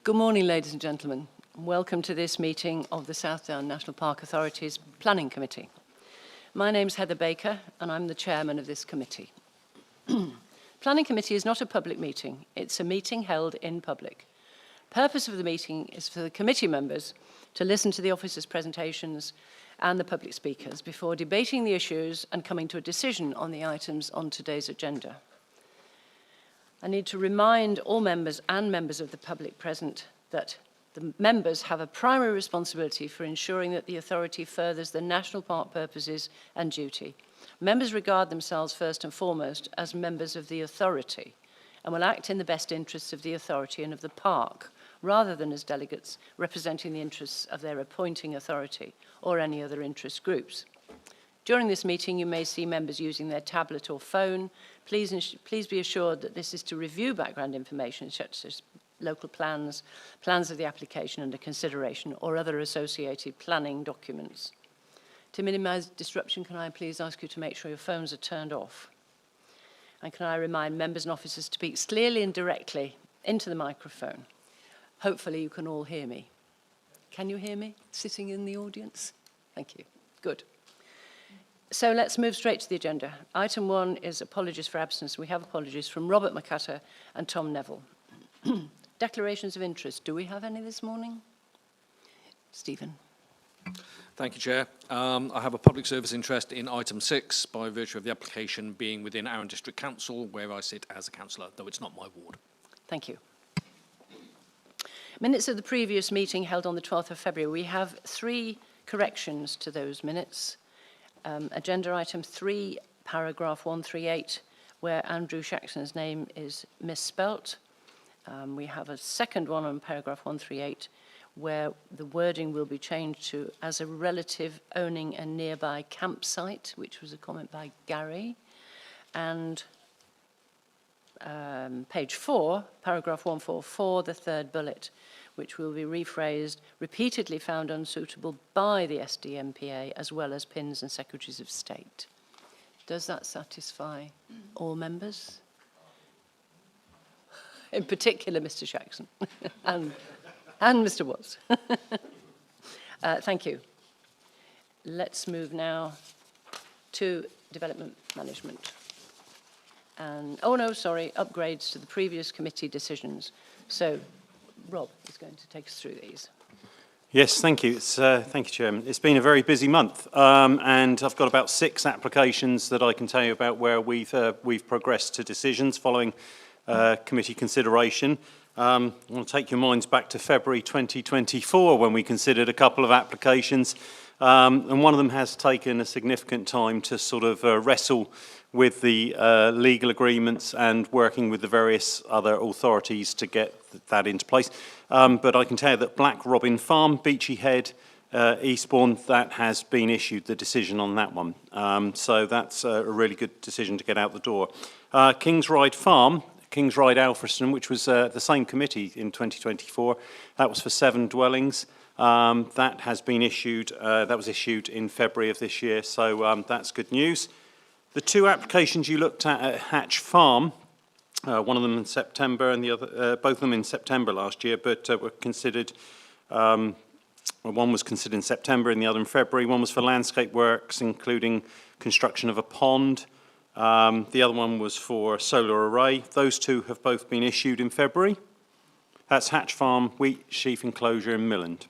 Good morning, ladies and gentlemen. Welcome to this meeting of the South Down National Park Authority's Planning Committee. My name's Heather Baker, and I'm the chairman of this committee. Planning Committee is not a public meeting. It's a meeting held in public. Purpose of the meeting is for the committee members to listen to the officers' presentations and the public speakers before debating the issues and coming to a decision on the items on today's agenda. I need to remind all members and members of the public present that the members have a primary responsibility for ensuring that the authority furthers the national park purposes and duty. Members regard themselves first and foremost as members of the authority and will act in the best interests of the authority and of the park, rather than as delegates representing the interests of their appointing authority or any other interest groups. During this meeting, you may see members using their tablet or phone. Please be assured that this is to review background information such as local plans, plans of the application under consideration, or other associated planning documents. To minimise disruption, can I please ask you to make sure your phones are turned off? And can I remind members and officers to speak clearly and directly into the microphone? Hopefully you can all hear me. Can you hear me sitting in the audience? Thank you. Good. So let's move straight to the agenda. Item 1 is apologies for absence. We have apologies from Robert McCutter and Tom Neville. Declarations of interest. Do we have any this morning? Stephen. Thank you, Chair. I have a public service interest in item 6 by virtue of the application being within Arran District Council, where I sit as a councillor, though it's not my ward. Thank you. Minutes of the previous meeting held on the 12th of February. We have 3 corrections to those minutes. Agenda item 3, paragraph 138, where Andrew Shaxton's name is misspelt. We have a second one on paragraph 138, where the wording will be changed to as a relative owning a nearby campsite, which was a comment by Gary. And page 4, paragraph 144, the third bullet, which will be rephrased, repeatedly found unsuitable by the SDNPA, as well as PINs and Secretaries of State. Does that satisfy all members? In particular, Mr. Shaxton and Mr. Watts. Thank you. Let's move now to development management. And, oh no, sorry, upgrades to the previous committee decisions. So, Rob is going to take us through these. Yes, thank you. Thank you, Chairman. It's been a very busy month, and I've got about 6 applications that I can tell you about where we've progressed to decisions following committee consideration. I want to take your minds back to February 2024 when we considered a couple of applications, and one of them has taken a significant time to sort of wrestle with the legal agreements and working with the various other authorities to get that into place. But I can tell you that Black Robin Farm, Beachy Head, Eastbourne, that has been issued, the decision on that one. So that's a really good decision to get out the door. Kingsride Farm, Kingsride Alfriston, which was the same committee in 2024, that was for 7 dwellings. That has been issued, that was issued in February of this year, so that's good news. The 2 applications you looked at Hatch Farm, one of them in September and the other, both of them in September last year, but were considered, one was considered in September and the other in February. One was for landscape works, including construction of a pond. The other one was for a solar array. Those 2 have both been issued in February. That's Hatch Farm, Wheat Sheaf Enclosure in Milland.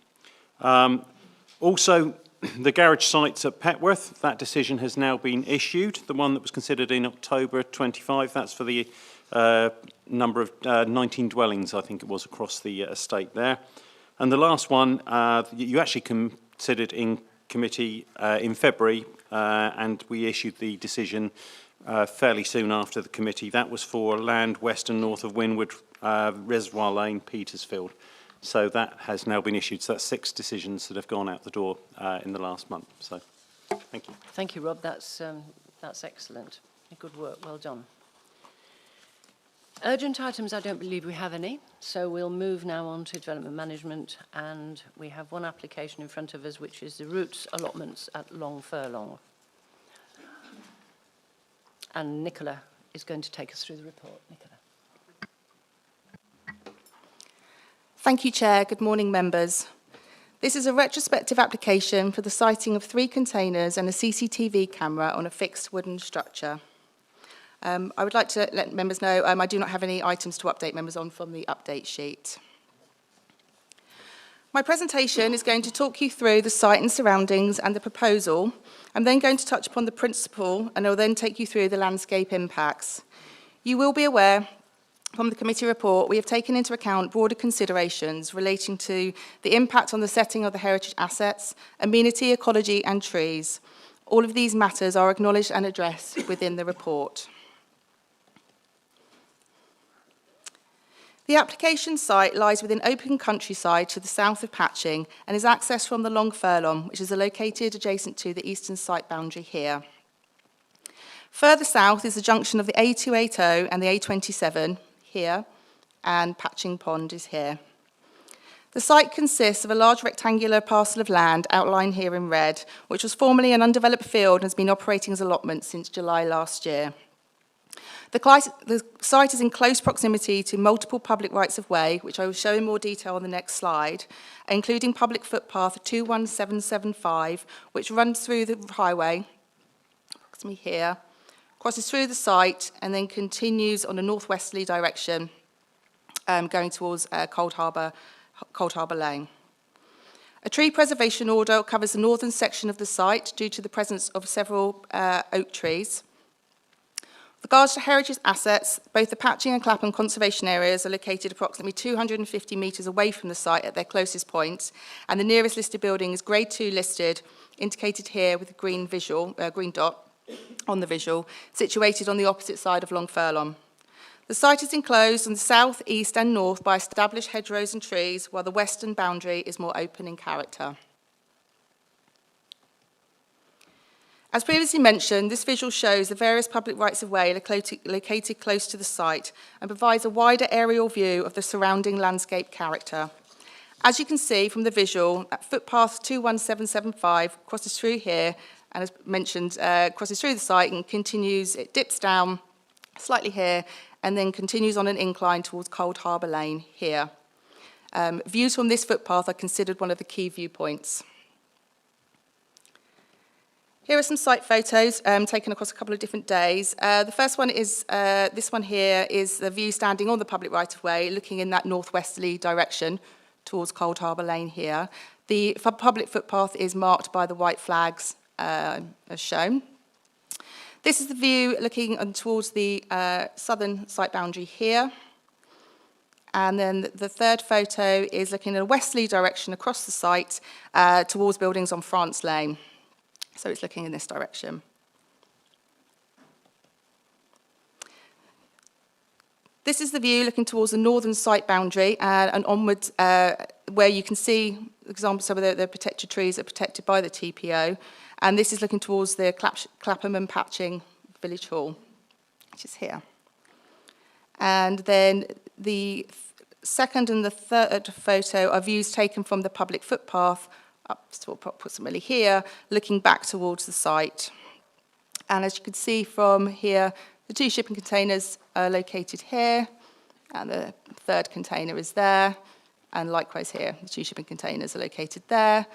Also, the garage sites at Petworth, that decision has now been issued. The one that was considered in October 25, that's for the number of 19 dwellings, I think it was, across the estate there. And the last one, you actually considered in committee in February, and we issued the decision fairly soon after the committee. That was for land west and north of Winwood, Reservoir Lane, Petersfield. So that has now been issued. So that's 6 decisions that have gone out the door in the last month. So, thank you. Thank you, Rob. That's excellent. Good work. Well done. Urgent items, I don't believe we have any. So we'll move now on to development management. And we have 1 application in front of us, which is the routes allotments at Long Furlong. And Nicola is going to take us through the report. Nicola. Thank you, Chair. Good morning, members. This is a retrospective application for the siting of 3 containers and a CCTV camera on a fixed wooden structure. I would like to let members know I do not have any items to update members on from the update sheet. My presentation is going to talk you through the site and surroundings and the proposal. I'm then going to touch upon the principle, and I will then take you through the landscape impacts. You will be aware from the committee report we have taken into account broader considerations relating to the impact on the setting of the heritage assets, amenity, ecology and trees. All of these matters are acknowledged and addressed within the report. The application site lies within open countryside to the south of Patching and is accessed from the Long Furlong, which is located adjacent to the eastern site boundary here. Further south is the junction of the A280 and the A27 here, and Patching Pond is here. The site consists of a large rectangular parcel of land outlined here in red, which was formerly an undeveloped field and has been operating as allotment since July last year. The site is in close proximity to multiple public rights-of-way, which I will show in more detail on the next slide, including public footpath 21775, which runs through the highway, approximately here, crosses through the site, and then continues on a northwesterly direction, going towards Cold Harbour Lane. A tree preservation order covers the northern section of the site due to the presence of several oak trees. With regards to heritage assets, both the Patching and Clapham conservation areas are located approximately 250 metres away from the site at their closest points, and the nearest listed building is Grade 2 listed, indicated here with a green dot on the visual, situated on the opposite side of Long Furlong. The site is enclosed on the south, east and north by established hedgerows and trees, while the western boundary is more open in character. As previously mentioned, this visual shows the various public rights-of-way located close to the site and provides a wider aerial view of the surrounding landscape character. As you can see from the visual, footpath 21775 crosses through here and, as mentioned, crosses through the site and continues, it dips down slightly here and then continues on an incline towards Cold Harbour Lane here. Views from this footpath are considered one of the key viewpoints. Here are some site photos taken across a couple of different days. The first one is, this one here is the view standing on the public right-of-way, looking in that northwesterly direction towards Cold Harbour Lane here. The public footpath is marked by the white flags as shown. This is the view looking towards the southern site boundary here. And then the third photo is looking in a westerly direction across the site towards buildings on France Lane. So it's looking in this direction. This is the view looking towards the northern site boundary and onwards where you can see, for example, some of the protected trees are protected by the TPO. And this is looking towards the Clapham and Patching Village Hall, which is here. And then the second and the third photo are views taken from the public footpath up to approximately here, looking back towards the site. And as you can see from here, the 2 shipping containers are located here, and the third container is there, and likewise here, the 2 shipping containers are located there,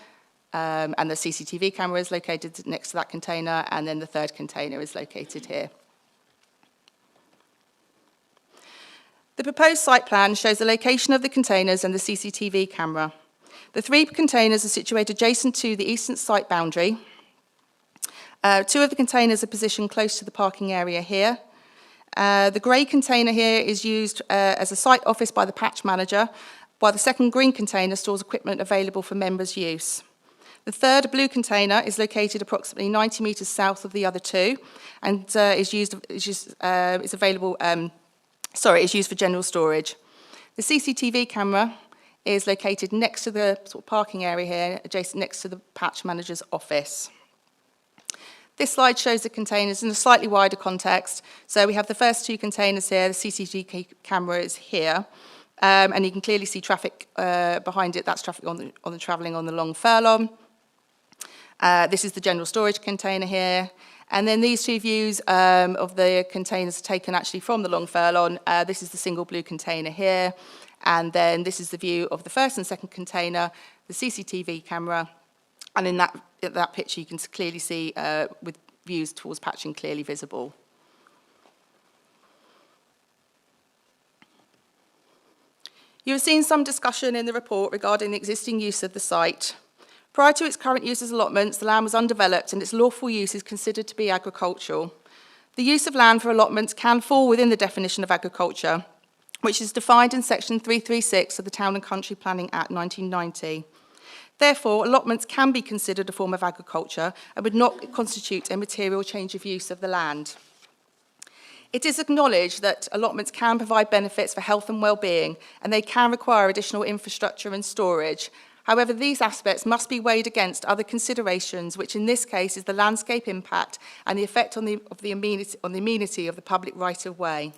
and the CCTV camera is located next to that container, and then the third container is located here. The proposed site plan shows the location of the containers and the CCTV camera. The 3 containers are situated adjacent to the eastern site boundary. 2 of the containers are positioned close to the parking area here. The grey container here is used as a site office by the patch manager, while the second green container stores equipment available for members' use. The third blue container is located approximately 90 metres south of the other 2 and is used for general storage. The CCTV camera is located next to the parking area here, adjacent next to the patch manager's office. This slide shows the containers in a slightly wider context. So we have the first 2 containers here, the CCTV camera is here, and you can clearly see traffic behind it. That's traffic on the travelling on the Long Furlong. This is the general storage container here. And then these 2 views of the containers taken actually from the Long Furlong. This is the single blue container here. And then this is the view of the first and second container, the CCTV camera, and in that picture you can clearly see with views towards patching clearly visible. You have seen some discussion in the report regarding the existing use of the site. Prior to its current use as allotments, the land was undeveloped and its lawful use is considered to be agricultural. The use of land for allotments can fall within the definition of agriculture, which is defined in section 336 of the Town and Country Planning Act 1990. Therefore, allotments can be considered a form of agriculture and would not constitute a material change of use of the land. It is acknowledged that allotments can provide benefits for health and well-being, and they can require additional infrastructure and storage. However, these aspects must be weighed against other considerations, which in this case is the landscape impact and the effect on the amenity of the public right-of-way.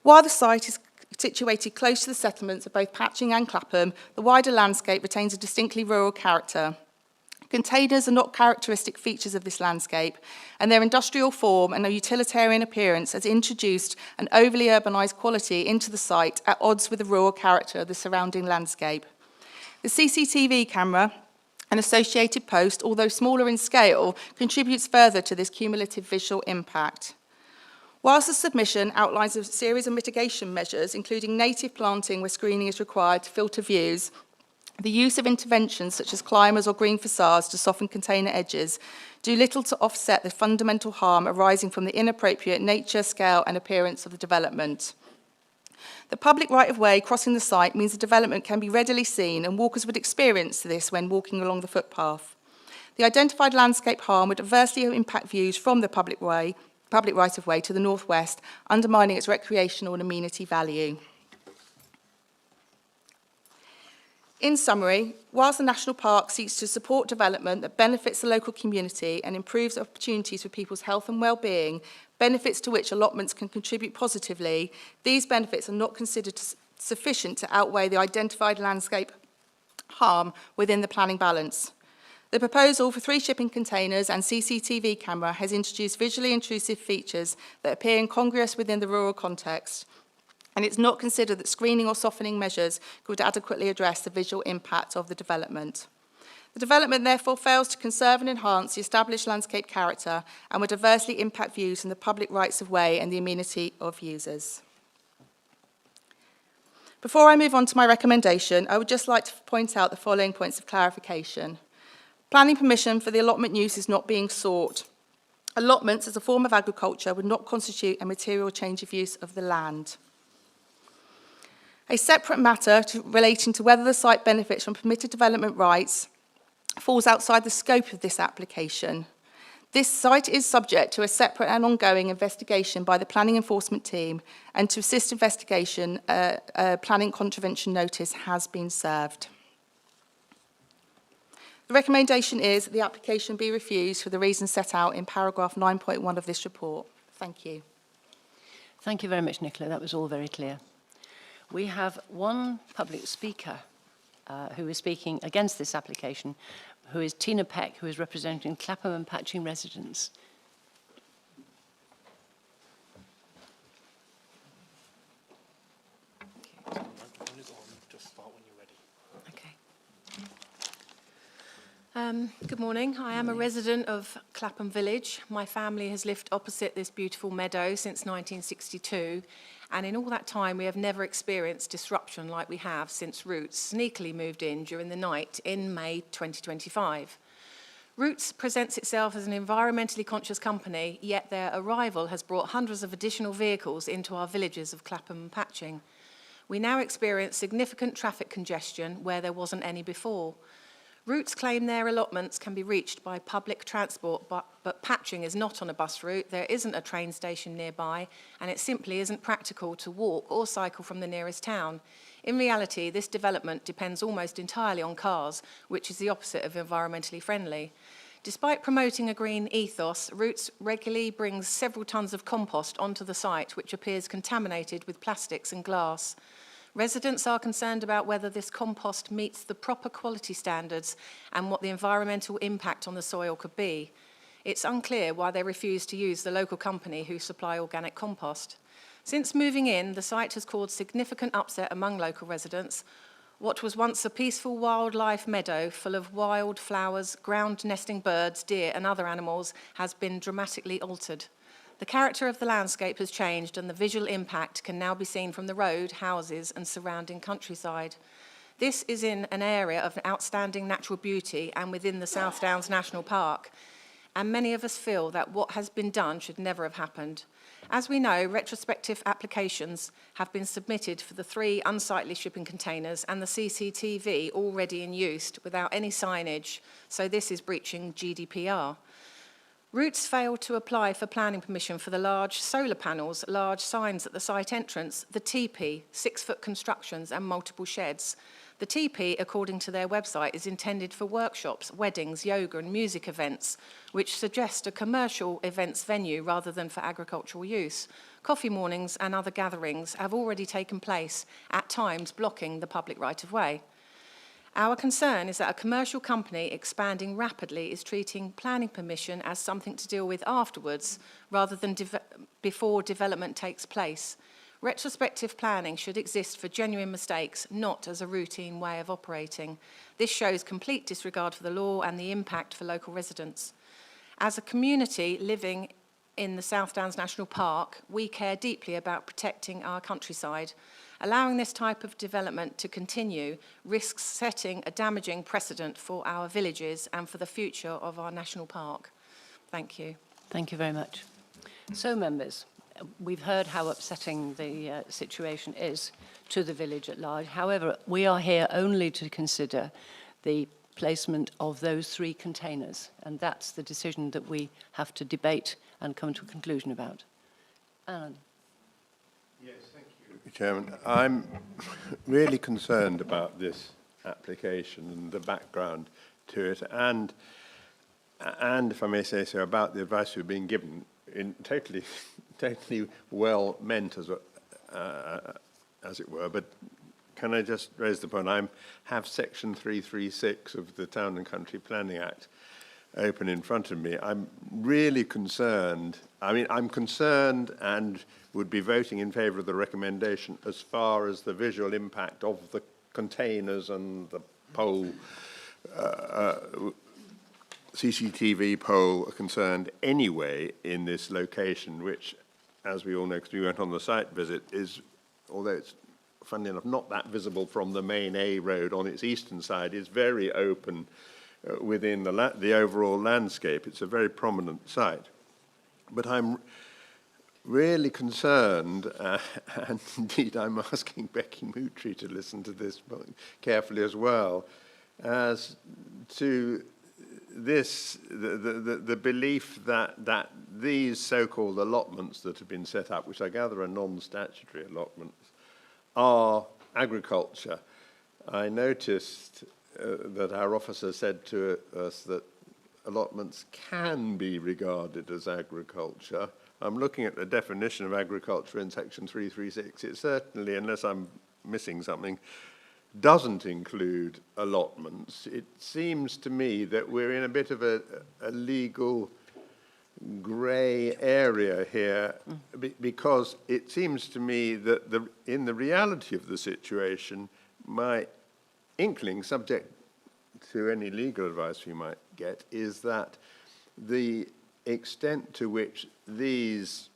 While the site is situated close to the settlements of both Patching and Clapham, the wider landscape retains a distinctly rural character. Containers are not characteristic features of this landscape, and their industrial form and their utilitarian appearance has introduced an overly urbanised quality into the site at odds with the rural character of the surrounding landscape. The CCTV camera and associated post, although smaller in scale, contributes further to this cumulative visual impact. Whilst the submission outlines a series of mitigation measures, including native planting where screening is required to filter views, the use of interventions such as climbers or green facades to soften container edges do little to offset the fundamental harm arising from the inappropriate nature, scale and appearance of the development. The public right-of-way crossing the site means the development can be readily seen, and walkers would experience this when walking along the footpath. The identified landscape harm would adversely impact views from the public right-of-way to the northwest, undermining its recreational and amenity value. In summary, whilst the National Park seeks to support development that benefits the local community and improves opportunities for people's health and well-being, benefits to which allotments can contribute positively, these benefits are not considered sufficient to outweigh the identified landscape harm within the planning balance. The proposal for 3 shipping containers and CCTV camera has introduced visually intrusive features that appear incongruous within the rural context, and it's not considered that screening or softening measures could adequately address the visual impact of the development. The development therefore fails to conserve and enhance the established landscape character and would adversely impact views from the public rights of way and the amenity of users. Before I move on to my recommendation, I would just like to point out the following points of clarification. Planning permission for the allotment use is not being sought. Allotments as a form of agriculture would not constitute a material change of use of the land. A separate matter relating to whether the site benefits from permitted development rights falls outside the scope of this application. This site is subject to a separate and ongoing investigation by the planning enforcement team, and to assist investigation, a planning contravention notice has been served. The recommendation is that the application be refused for the reasons set out in paragraph 9.1 of this report. Thank you. Thank you very much, Nicola. That was all very clear. We have one public speaker who is speaking against this application, who is Tina Peck, who is representing Clapham and Patching residents. Good morning. I am a resident of Clapham Village. My family has lived opposite this beautiful meadow since 1962, and in all that time we have never experienced disruption like we have since Roots sneakily moved in during the night in May 2025. Roots presents itself as an environmentally conscious company, yet their arrival has brought hundreds of additional vehicles into our villages of Clapham and Patching. We now experience significant traffic congestion where there wasn't any before. Roots claim their allotments can be reached by public transport, but Patching is not on a bus route, there isn't a train station nearby, and it simply isn't practical to walk or cycle from the nearest town. In reality, this development depends almost entirely on cars, which is the opposite of environmentally friendly. Despite promoting a green ethos, Roots regularly brings several tons of compost onto the site, which appears contaminated with plastics and glass. Residents are concerned about whether this compost meets the proper quality standards and what the environmental impact on the soil could be. It's unclear why they refuse to use the local company who supply organic compost. Since moving in, the site has caused significant upset among local residents. What was once a peaceful wildlife meadow full of wild flowers, ground-nesting birds, deer and other animals has been dramatically altered. The character of the landscape has changed and the visual impact can now be seen from the road, houses and surrounding countryside. This is in an area of outstanding natural beauty and within the South Downs National Park. And many of us feel that what has been done should never have happened. As we know, retrospective applications have been submitted for the 3 unsightly shipping containers and the CCTV already in use without any signage, so this is breaching GDPR. Roots failed to apply for planning permission for the large solar panels, large signs at the site entrance, the teepee, 6-foot constructions and multiple sheds. The teepee, according to their website, is intended for workshops, weddings, yoga and music events, which suggest a commercial events venue rather than for agricultural use. Coffee mornings and other gatherings have already taken place, at times blocking the public right-of-way. Our concern is that a commercial company expanding rapidly is treating planning permission as something to deal with afterwards rather than before development takes place. Retrospective planning should exist for genuine mistakes, not as a routine way of operating. This shows complete disregard for the law and the impact for local residents. As a community living in the South Downs National Park, we care deeply about protecting our countryside. Allowing this type of development to continue risks setting a damaging precedent for our villages and for the future of our national park. Thank you. Thank you very much. So, members, we've heard how upsetting the situation is to the village at large. However, we are here only to consider the placement of those 3 containers, and that's the decision that we have to debate and come to a conclusion about. Alan. Yes, thank you, Chairman. I'm really concerned about this application and the background to it, and if I may say so, about the advice we're being given, in totally well meant, as it were. But can I just raise the point? I have Section 336 of the Town and Country Planning Act open in front of me. I'm really concerned. I mean, I'm concerned and would be voting in favour of the recommendation as far as the visual impact of the containers and the pole, CCTV pole are concerned anyway in this location, which, as we all know, because we went on the site visit, is, although it's, funnily enough, not that visible from the main A road on its eastern side, is very open within the overall landscape. It's a very prominent site. But I'm really concerned, and indeed I'm asking Becky Moutry to listen to this carefully as well, as to this, the belief that these so-called allotments that have been set up, which I gather are non-statutory allotments, are agriculture. I noticed that our officer said to us that allotments can be regarded as agriculture. I'm looking at the definition of agriculture in Section 336. It certainly, unless I'm missing something, doesn't include allotments. It seems to me that we're in a bit of a legal grey area here, because it seems to me that in the reality of the situation, my inkling, subject to any legal advice we might get, is that the extent to which these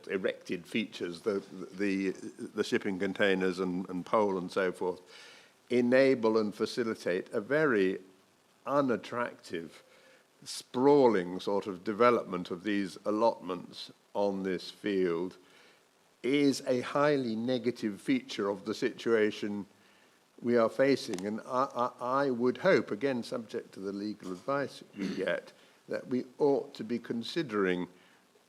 erected features, the shipping containers and pole and so forth, enable and facilitate a very unattractive, sprawling sort of development of these allotments on this field, is a highly negative feature of the situation we are facing. And I would hope, again, subject to the legal advice we get, that we ought to be considering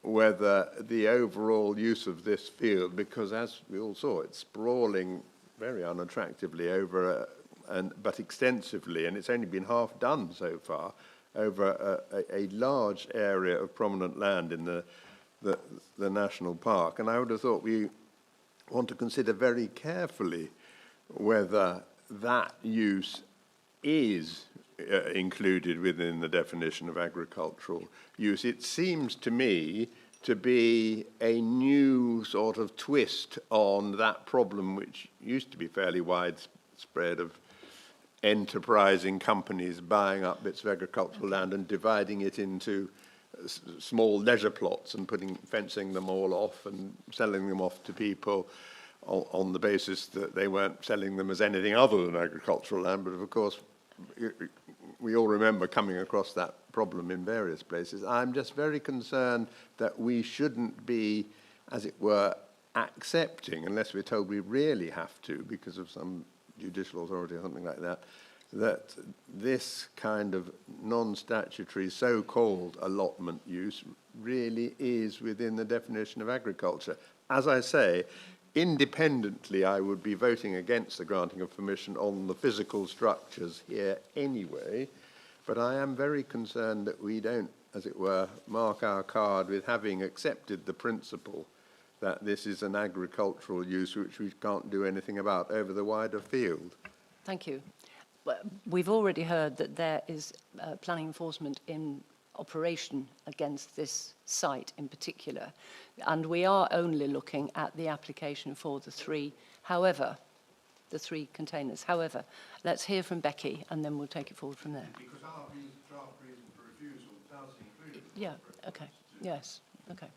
whether the overall use of this field, because as we all saw, it's sprawling very unattractively over, but extensively, and it's only been half done so far, over a large area of prominent land in the national park. And I would have thought we want to consider very carefully whether that use is included within the definition of agricultural use. It seems to me to be a new sort of twist on that problem which used to be fairly widespread of enterprising companies buying up bits of agricultural land and dividing it into small leisure plots and fencing them all off and selling them off to people on the basis that they weren't selling them as anything other than agricultural land. But of course, we all remember coming across that problem in various places. I'm just very concerned that we shouldn't be, as it were, accepting, unless we're told we really have to because of some judicial authority or something like that, that this kind of non-statutory so-called allotment use really is within the definition of agriculture. As I say, independently, I would be voting against the granting of permission on the physical structures here anyway, but I am very concerned that we don't, as it were, mark our card with having accepted the principle that this is an agricultural use which we can't do anything about over the wider field. Thank you. Well, we've already heard that there is planning enforcement in operation against this site in particular, and we are only looking at the application for the three containers. However, let's hear from Becky and then we'll take it forward from there. Because our draft reason for refusal does include... Yeah, okay, yes, okay.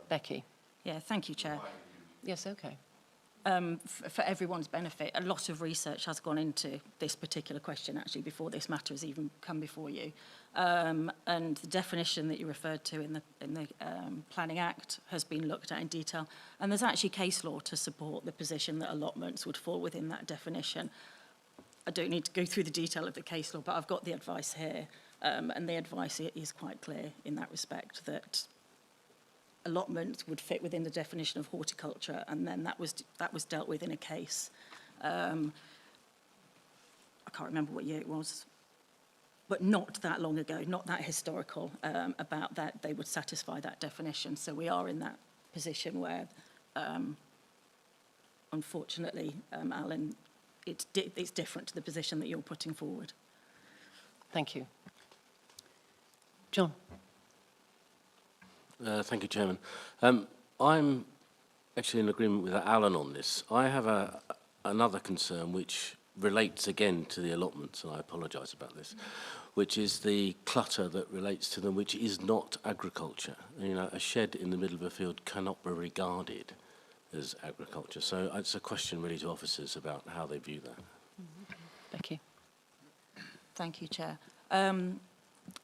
Becky. Yeah, thank you, Chair. Yes, okay. For everyone's benefit, a lot of research has gone into this particular question, actually, before this matter has even come before you. And the definition that you referred to in the Planning Act has been looked at in detail. And there's actually case law to support the position that allotments would fall within that definition. I don't need to go through the detail of the case law, but I've got the advice here. And the advice is quite clear in that respect, that allotments would fit within the definition of horticulture, and then that was dealt with in a case. I can't remember what year it was, but not that long ago, not that historical, about that they would satisfy that definition. So we are in that position where, unfortunately, Alan, it's different to the position that you're putting forward. Thank you. John. Thank you, Chairman. I'm actually in agreement with Alan on this. I have another concern which relates again to the allotments, and I apologise about this, which is the clutter that relates to them, which is not agriculture. You know, a shed in the middle of a field cannot be regarded as agriculture. So it's a question really to officers about how they view that. Becky. Thank you, Chair.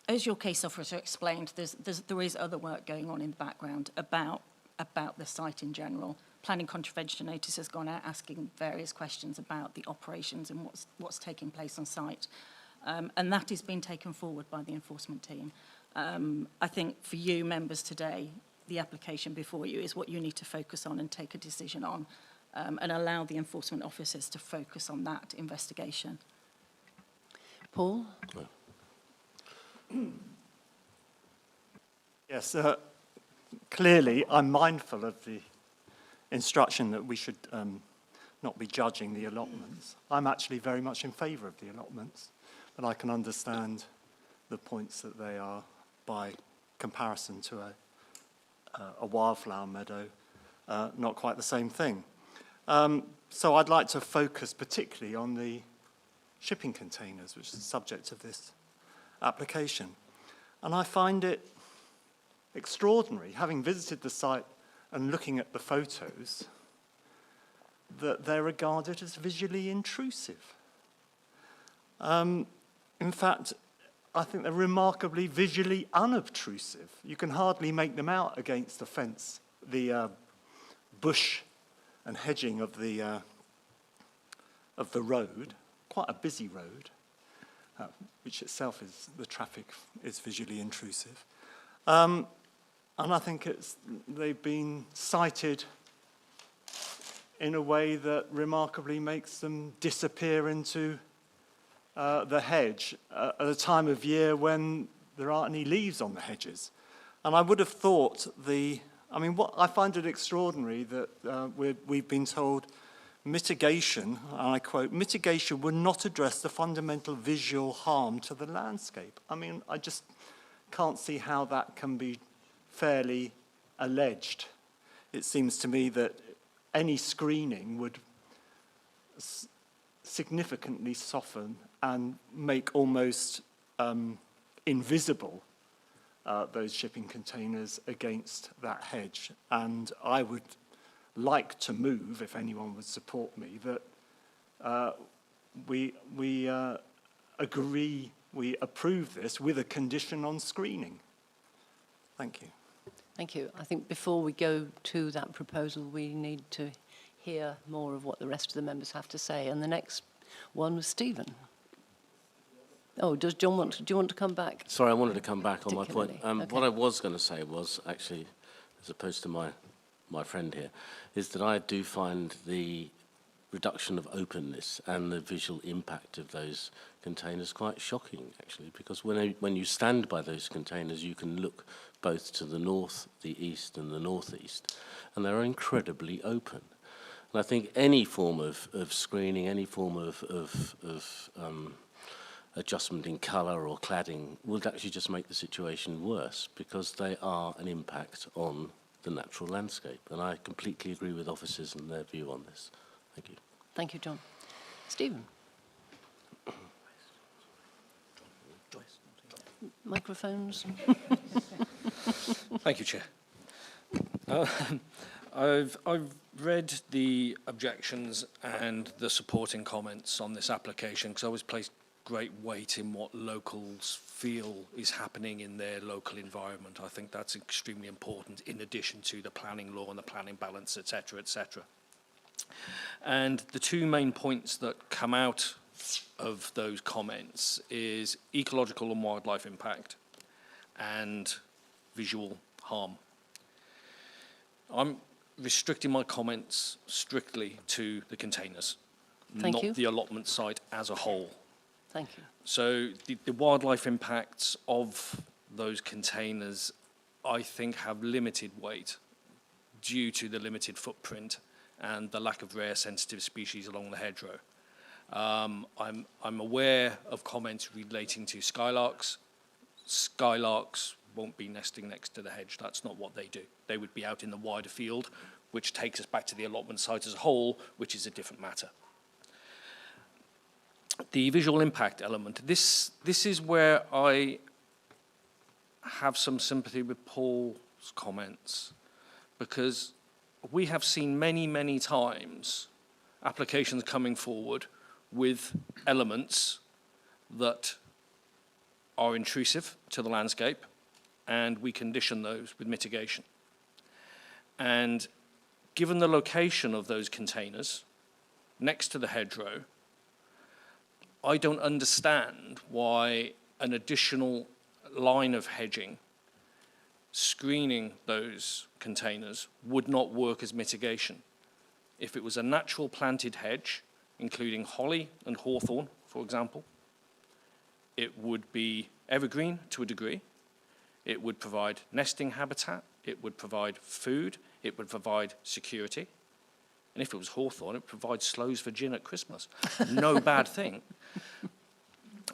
As your case officer explained, there is other work going on in the background about the site in general. Planning contravention notice has gone out asking various questions about the operations and what's taking place on site. And that is being taken forward by the enforcement team. I think for you members today, the application before you is what you need to focus on and take a decision on, and allow the enforcement officers to focus on that investigation. Paul? No. Yes, clearly I'm mindful of the instruction that we should not be judging the allotments. I'm actually very much in favour of the allotments, but I can understand the points that they are by comparison to a wildflower meadow, not quite the same thing. So I'd like to focus particularly on the shipping containers, which is the subject of this application. And I find it extraordinary, having visited the site and looking at the photos, that they're regarded as visually intrusive. In fact, I think they're remarkably visually unobtrusive. You can hardly make them out against the fence, the bush and hedging of the road, quite a busy road. Which itself is, the traffic is visually intrusive. And I think they've been cited in a way that remarkably makes them disappear into the hedge at a time of year when there aren't any leaves on the hedges. And I would have thought what I find it extraordinary that we've been told mitigation, and I quote, mitigation would not address the fundamental visual harm to the landscape. I mean, I just can't see how that can be fairly alleged. It seems to me that any screening would significantly soften and make almost invisible those shipping containers against that hedge. And I would like to move, if anyone would support me, that we approve this with a condition on screening. Thank you. Thank you. I think before we go to that proposal, we need to hear more of what the rest of the members have to say. And the next one was Stephen. Oh, does John want to, do you want to come back? Sorry, I wanted to come back on my point. Particularly, okay. What I was going to say was actually, as opposed to my friend here, is that I do find the reduction of openness and the visual impact of those containers quite shocking, actually, because when you stand by those containers, you can look both to the north, the east, and the northeast, and they're incredibly open. And I think any form of screening, any form of adjustment in colour or cladding would actually just make the situation worse, because they are an impact on the natural landscape. And I completely agree with officers and their view on this. Thank you. Thank you, John. Stephen. Microphones. Thank you, Chair. I've read the objections and the supporting comments on this application, because I always place great weight in what locals feel is happening in their local environment. I think that's extremely important, in addition to the planning law and the planning balance, etc., etc. And the two main points that come out of those comments is ecological and wildlife impact and visual harm. I'm restricting my comments strictly to the containers, not the allotment site as a whole. Thank you. So the wildlife impacts of those containers, I think, have limited weight due to the limited footprint and the lack of rare sensitive species along the hedgerow. I'm aware of comments relating to skylarks. Skylarks won't be nesting next to the hedge. That's not what they do. They would be out in the wider field, which takes us back to the allotment site as a whole, which is a different matter. The visual impact element, this is where I have some sympathy with Paul's comments, because we have seen many, many times applications coming forward with elements that are intrusive to the landscape, and we condition those with mitigation. And given the location of those containers next to the hedgerow, I don't understand why an additional line of hedging screening those containers would not work as mitigation. If it was a natural planted hedge, including holly and hawthorn, for example, it would be evergreen to a degree. It would provide nesting habitat. It would provide food. It would provide security. And if it was hawthorn, it provides sloes for gin at Christmas. No bad thing.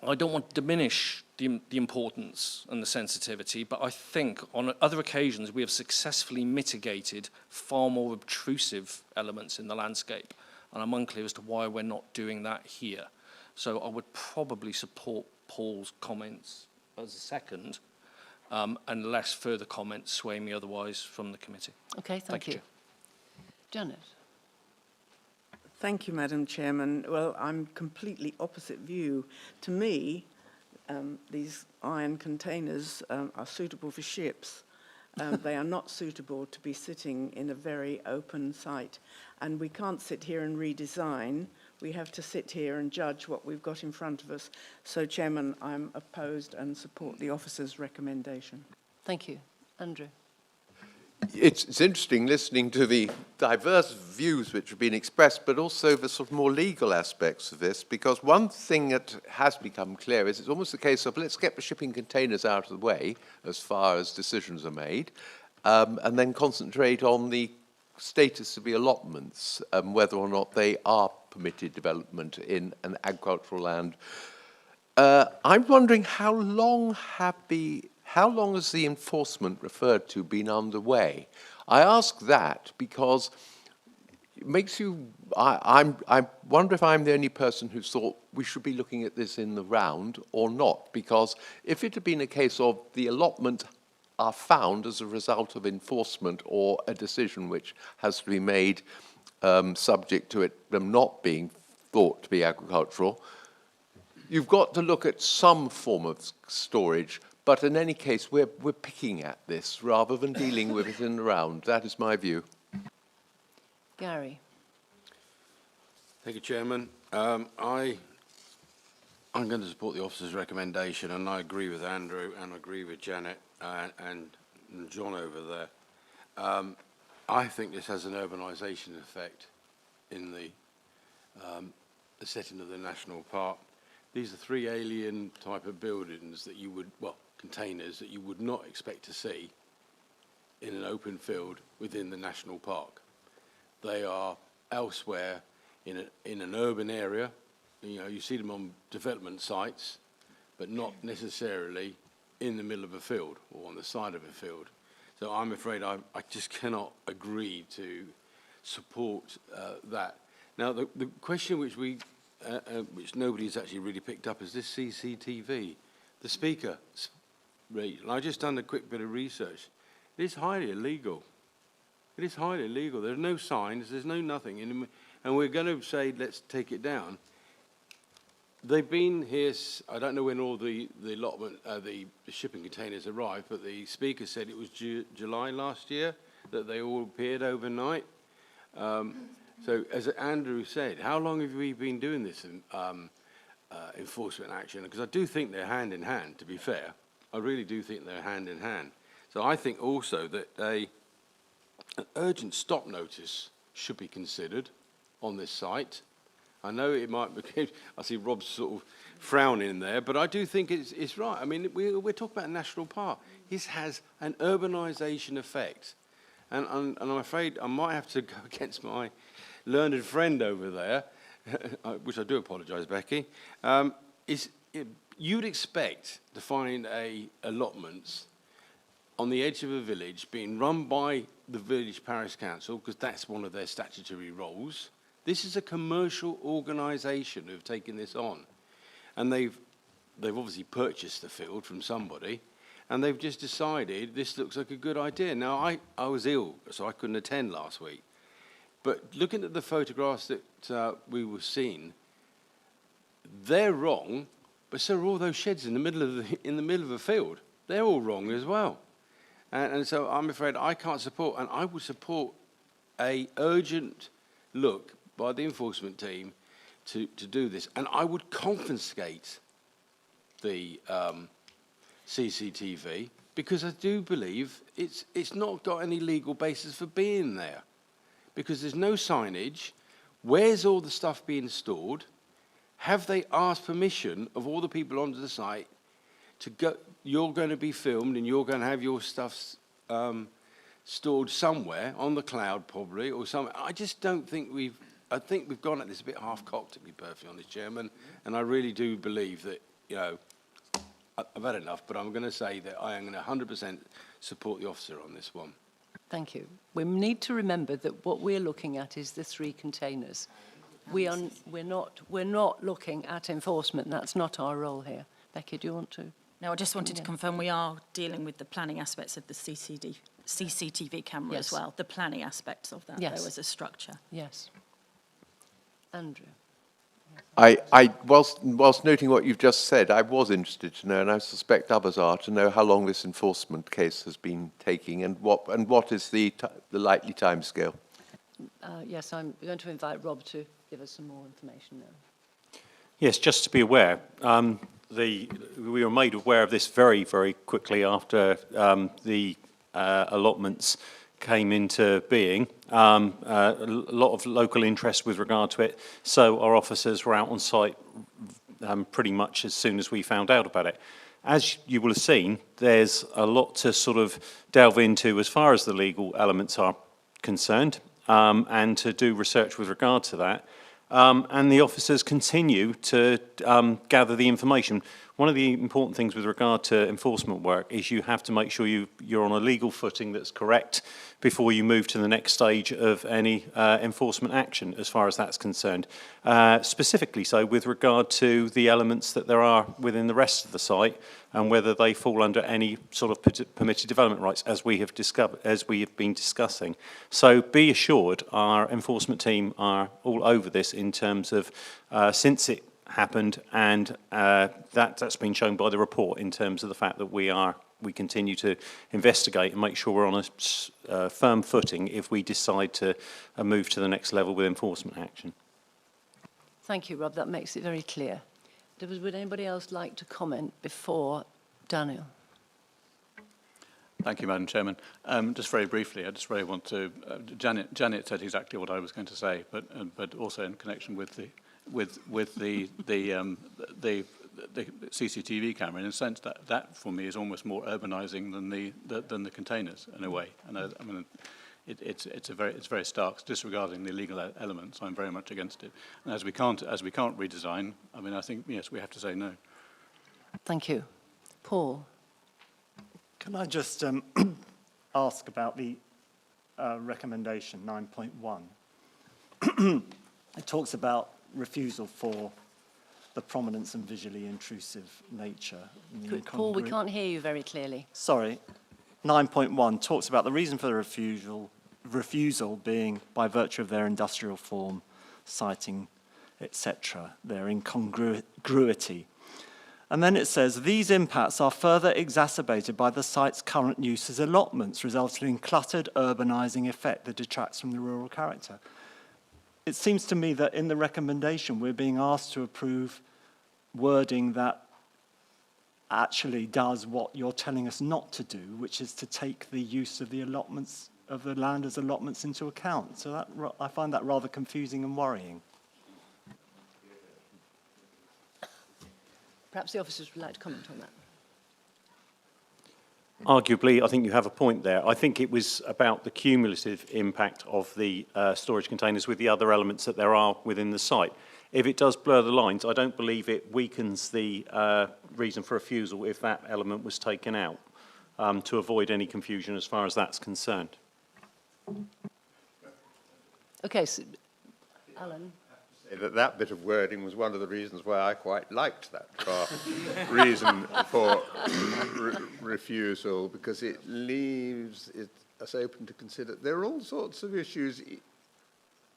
I don't want to diminish the importance and the sensitivity, but I think on other occasions we have successfully mitigated far more obtrusive elements in the landscape. And I'm unclear as to why we're not doing that here. So I would probably support Paul's comments as a second, unless further comments sway me otherwise from the committee. Okay, thank you. Chair. Janet. Thank you, Madam Chairman. Well, I'm completely opposite view. To me, these iron containers are suitable for ships. They are not suitable to be sitting in a very open site. And we can't sit here and redesign. We have to sit here and judge what we've got in front of us. So, Chairman, I'm opposed and support the officer's recommendation. Thank you. Andrew. It's interesting listening to the diverse views which have been expressed, but also the sort of more legal aspects of this, because one thing that has become clear is it's almost a case of let's get the shipping containers out of the way as far as decisions are made, and then concentrate on the status of the allotments, whether or not they are permitted development in an agricultural land. I'm wondering how long have the how long has the enforcement referred to been underway? I ask that because it makes you, I wonder if I'm the only person who thought we should be looking at this in the round or not, because if it had been a case of the allotment are found as a result of enforcement or a decision which has to be made subject to them not being thought to be agricultural, you've got to look at some form of storage, but in any case, we're picking at this rather than dealing with it in the round. That is my view. Gary. Thank you, Chairman. I'm going to support the officer's recommendation, and I agree with Andrew and I agree with Janet and John over there. I think this has an urbanisation effect in the setting of the national park. These are 3 alien type of buildings that you would, well, containers that you would not expect to see in an open field within the national park. They are elsewhere in an urban area. You know, you see them on development sites, but not necessarily in the middle of a field or on the side of a field. So I'm afraid I just cannot agree to support that. Now, the question which which nobody's actually really picked up is this CCTV, the speaker rate. And I just done a quick bit of research. It is highly illegal. It is highly illegal. There's no signs, there's no nothing. And we're going to say, let's take it down. They've been here, I don't know when all the allotment, the shipping containers arrived, but the speaker said it was July last year that they all appeared overnight. So as Andrew said, how long have we been doing this enforcement action? Because I do think they're hand in hand, to be fair. I really do think they're hand in hand. So I think also that an urgent stop notice should be considered on this site. I know it might be, I see Rob's sort of frowning there, but I do think it's right. I mean, we're talking about a national park. This has an urbanisation effect. And I'm afraid I might have to go against my learned friend over there, which I do apologise, Becky, you'd expect to find allotments on the edge of a village being run by the village parish council, because that's one of their statutory roles. This is a commercial organisation who've taken this on. And they've obviously purchased the field from somebody, and they've just decided this looks like a good idea. Now, I was ill, so I couldn't attend last week. But looking at the photographs that we were seeing, they're wrong, but so are all those sheds in the middle of a field. They're all wrong as well. And so I'm afraid I can't support, and I would support a urgent look by the enforcement team to do this. And I would confiscate the CCTV, because I do believe it's not got any legal basis for being there, because there's no signage. Where's all the stuff being stored? Have they asked permission of all the people onto the site to go? You're going to be filmed and you're going to have your stuff stored somewhere on the cloud probably, or somewhere. I just don't think I think we've gone at this a bit half-cocked, to be perfectly honest, Chairman, and I really do believe that, you know, I've had enough, but I'm going to say that I am going to 100% support the officer on this one. Thank you. We need to remember that what we're looking at is the 3 containers. We're not looking at enforcement. That's not our role here. Becky, do you want to? No, I just wanted to confirm we are dealing with the planning aspects of the CCTV camera as well, the planning aspects of that, though, as a structure. Yes. Andrew. Whilst noting what you've just said, I was interested to know, and I suspect others are, to know how long this enforcement case has been taking, and what is the likely timescale. Yes, I'm going to invite Rob to give us some more information now. Yes, just to be aware, we were made aware of this very, very quickly after the allotments came into being. A lot of local interest with regard to it, so our officers were out on site pretty much as soon as we found out about it. As you will have seen, there's a lot to sort of delve into as far as the legal elements are concerned, and to do research with regard to that. And the officers continue to gather the information. one of the important things with regard to enforcement work is you have to make sure you're on a legal footing that's correct before you move to the next stage of any enforcement action, as far as that's concerned. Specifically so with regard to the elements that there are within the rest of the site and whether they fall under any sort of permitted development rights, as we have been discussing. So be assured our enforcement team are all over this in terms of since it happened, and that's been shown by the report in terms of the fact that we continue to investigate and make sure we're on a firm footing if we decide to move to the next level with enforcement action. Thank you, Rob. That makes it very clear. Would anybody else like to comment before Daniel? Thank you, Madam Chairman. Just very briefly, I just really want to. Janet said exactly what I was going to say, but also in connection with the CCTV camera, in a sense that for me is almost more urbanising than the containers in a way. And I mean, it's very stark. Disregarding the legal elements, I'm very much against it. And as we can't redesign, I mean, I think yes, we have to say no. Thank you, Paul. Can I just ask about the recommendation 9.1? It talks about refusal for the prominence and visually intrusive nature. Paul, we can't hear you very clearly. Sorry. 9.1 talks about the reason for the refusal being by virtue of their industrial form, siting, etc., their incongruity. And then it says, these impacts are further exacerbated by the site's current use as allotments, resulting in cluttered urbanising effect that detracts from the rural character. It seems to me that in the recommendation we're being asked to approve wording that actually does what you're telling us not to do, which is to take the use of the allotments of the land as allotments into account. So I find that rather confusing and worrying. Perhaps the officers would like to comment on that. Arguably, I think you have a point there. I think it was about the cumulative impact of the storage containers with the other elements that there are within the site. If it does blur the lines, I don't believe it weakens the reason for refusal if that element was taken out, to avoid any confusion as far as that's concerned. Okay, so Alan. That bit of wording was one of the reasons why I quite liked that draft reason for refusal, because it leaves us open to consider. There are all sorts of issues,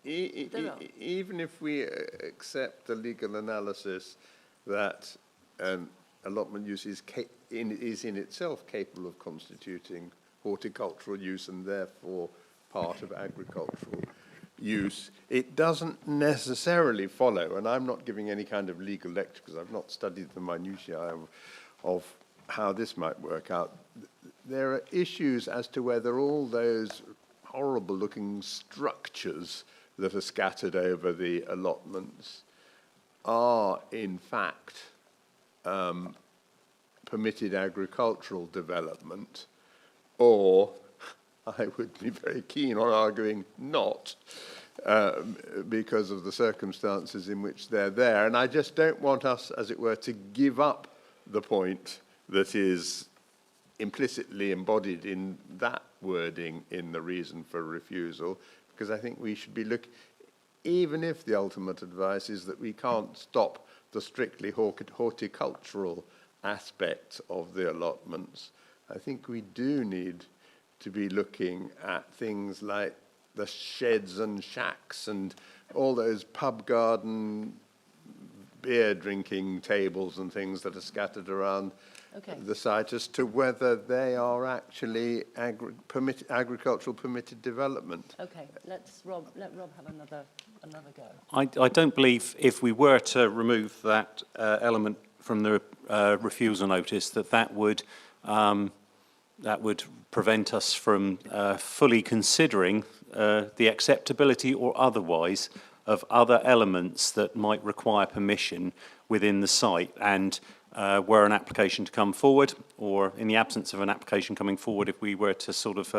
even if we accept the legal analysis that allotment use is in itself capable of constituting horticultural use and therefore part of agricultural use, it doesn't necessarily follow, and I'm not giving any kind of legal lecture because I've not studied the minutiae of how this might work out. There are issues as to whether all those horrible-looking structures that are scattered over the allotments are, in fact, permitted agricultural development, or I would be very keen on arguing not, because of the circumstances in which they're there. And I just don't want us, as it were, to give up the point that is implicitly embodied in that wording in the reason for refusal, because I think we should be looking, even if the ultimate advice is that we can't stop the strictly horticultural aspects of the allotments, I think we do need to be looking at things like the sheds and shacks and all those pub garden beer drinking tables and things that are scattered around the site as to whether they are actually agricultural permitted development. Okay, let Rob have another go. I don't believe if we were to remove that element from the refusal notice that would prevent us from fully considering the acceptability or otherwise of other elements that might require permission within the site, and were an application to come forward, or in the absence of an application coming forward, if we were to sort of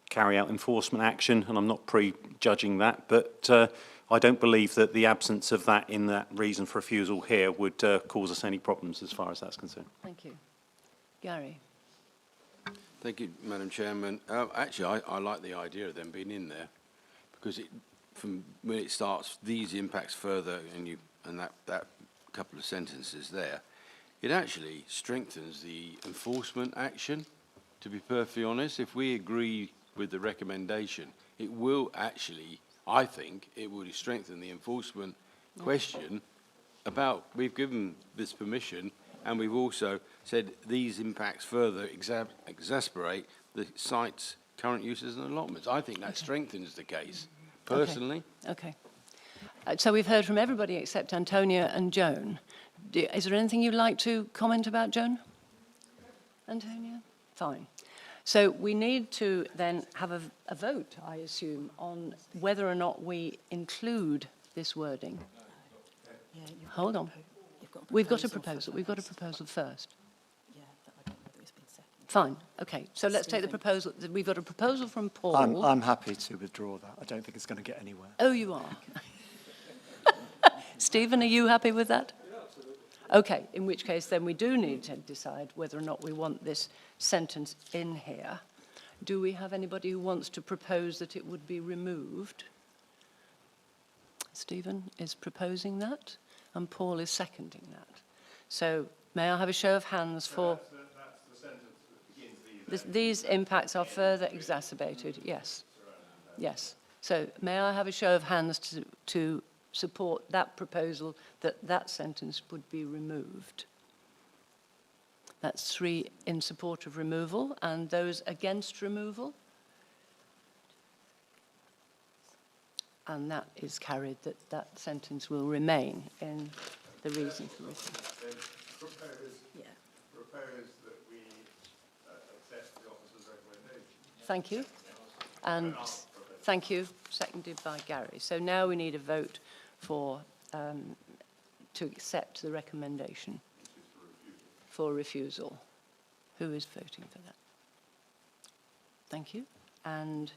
carry out enforcement action, and I'm not prejudging that, but I don't believe that the absence of that in that reason for refusal here would cause us any problems as far as that's concerned. Thank you. Gary? Thank you, Madam Chairman. Actually, I like the idea of them being in there, because from when it starts, these impacts further, and that couple of sentences there, it actually strengthens the enforcement action, to be perfectly honest. If we agree with the recommendation, it will actually, I think, it would strengthen the enforcement question about, we've given this permission, and we've also said these impacts further exasperate the site's current uses and allotments. I think that strengthens the case, personally. Okay. So we've heard from everybody except Antonia and Joan. Is there anything you'd like to comment about, Joan? Antonia? Fine. So we need to then have a vote, I assume, on whether or not we include this wording. Hold on. We've got a proposal. We've got a proposal first. Fine. Okay. So let's take the proposal. We've got a proposal from Paul. I'm happy to withdraw that. I don't think it's going to get anywhere. Oh, you are. Stephen, are you happy with that? Okay, in which case then we do need to decide whether or not we want this sentence in here. Do we have anybody who wants to propose that it would be removed? Stephen is proposing that, and Paul is seconding that. So may I have a show of hands for... That's the sentence that begins these impacts are further exacerbated, yes. Yes. So may I have a show of hands to support that proposal, that that sentence would be removed? That's 3 in support of removal, and those against removal? And that is carried, that that sentence will remain in the reason for refusal. Propose that we accept the officer's recommendation. Thank you. And thank you, seconded by Gary. So now we need a vote for to accept the recommendation for refusal. Who is voting for that? Thank you. And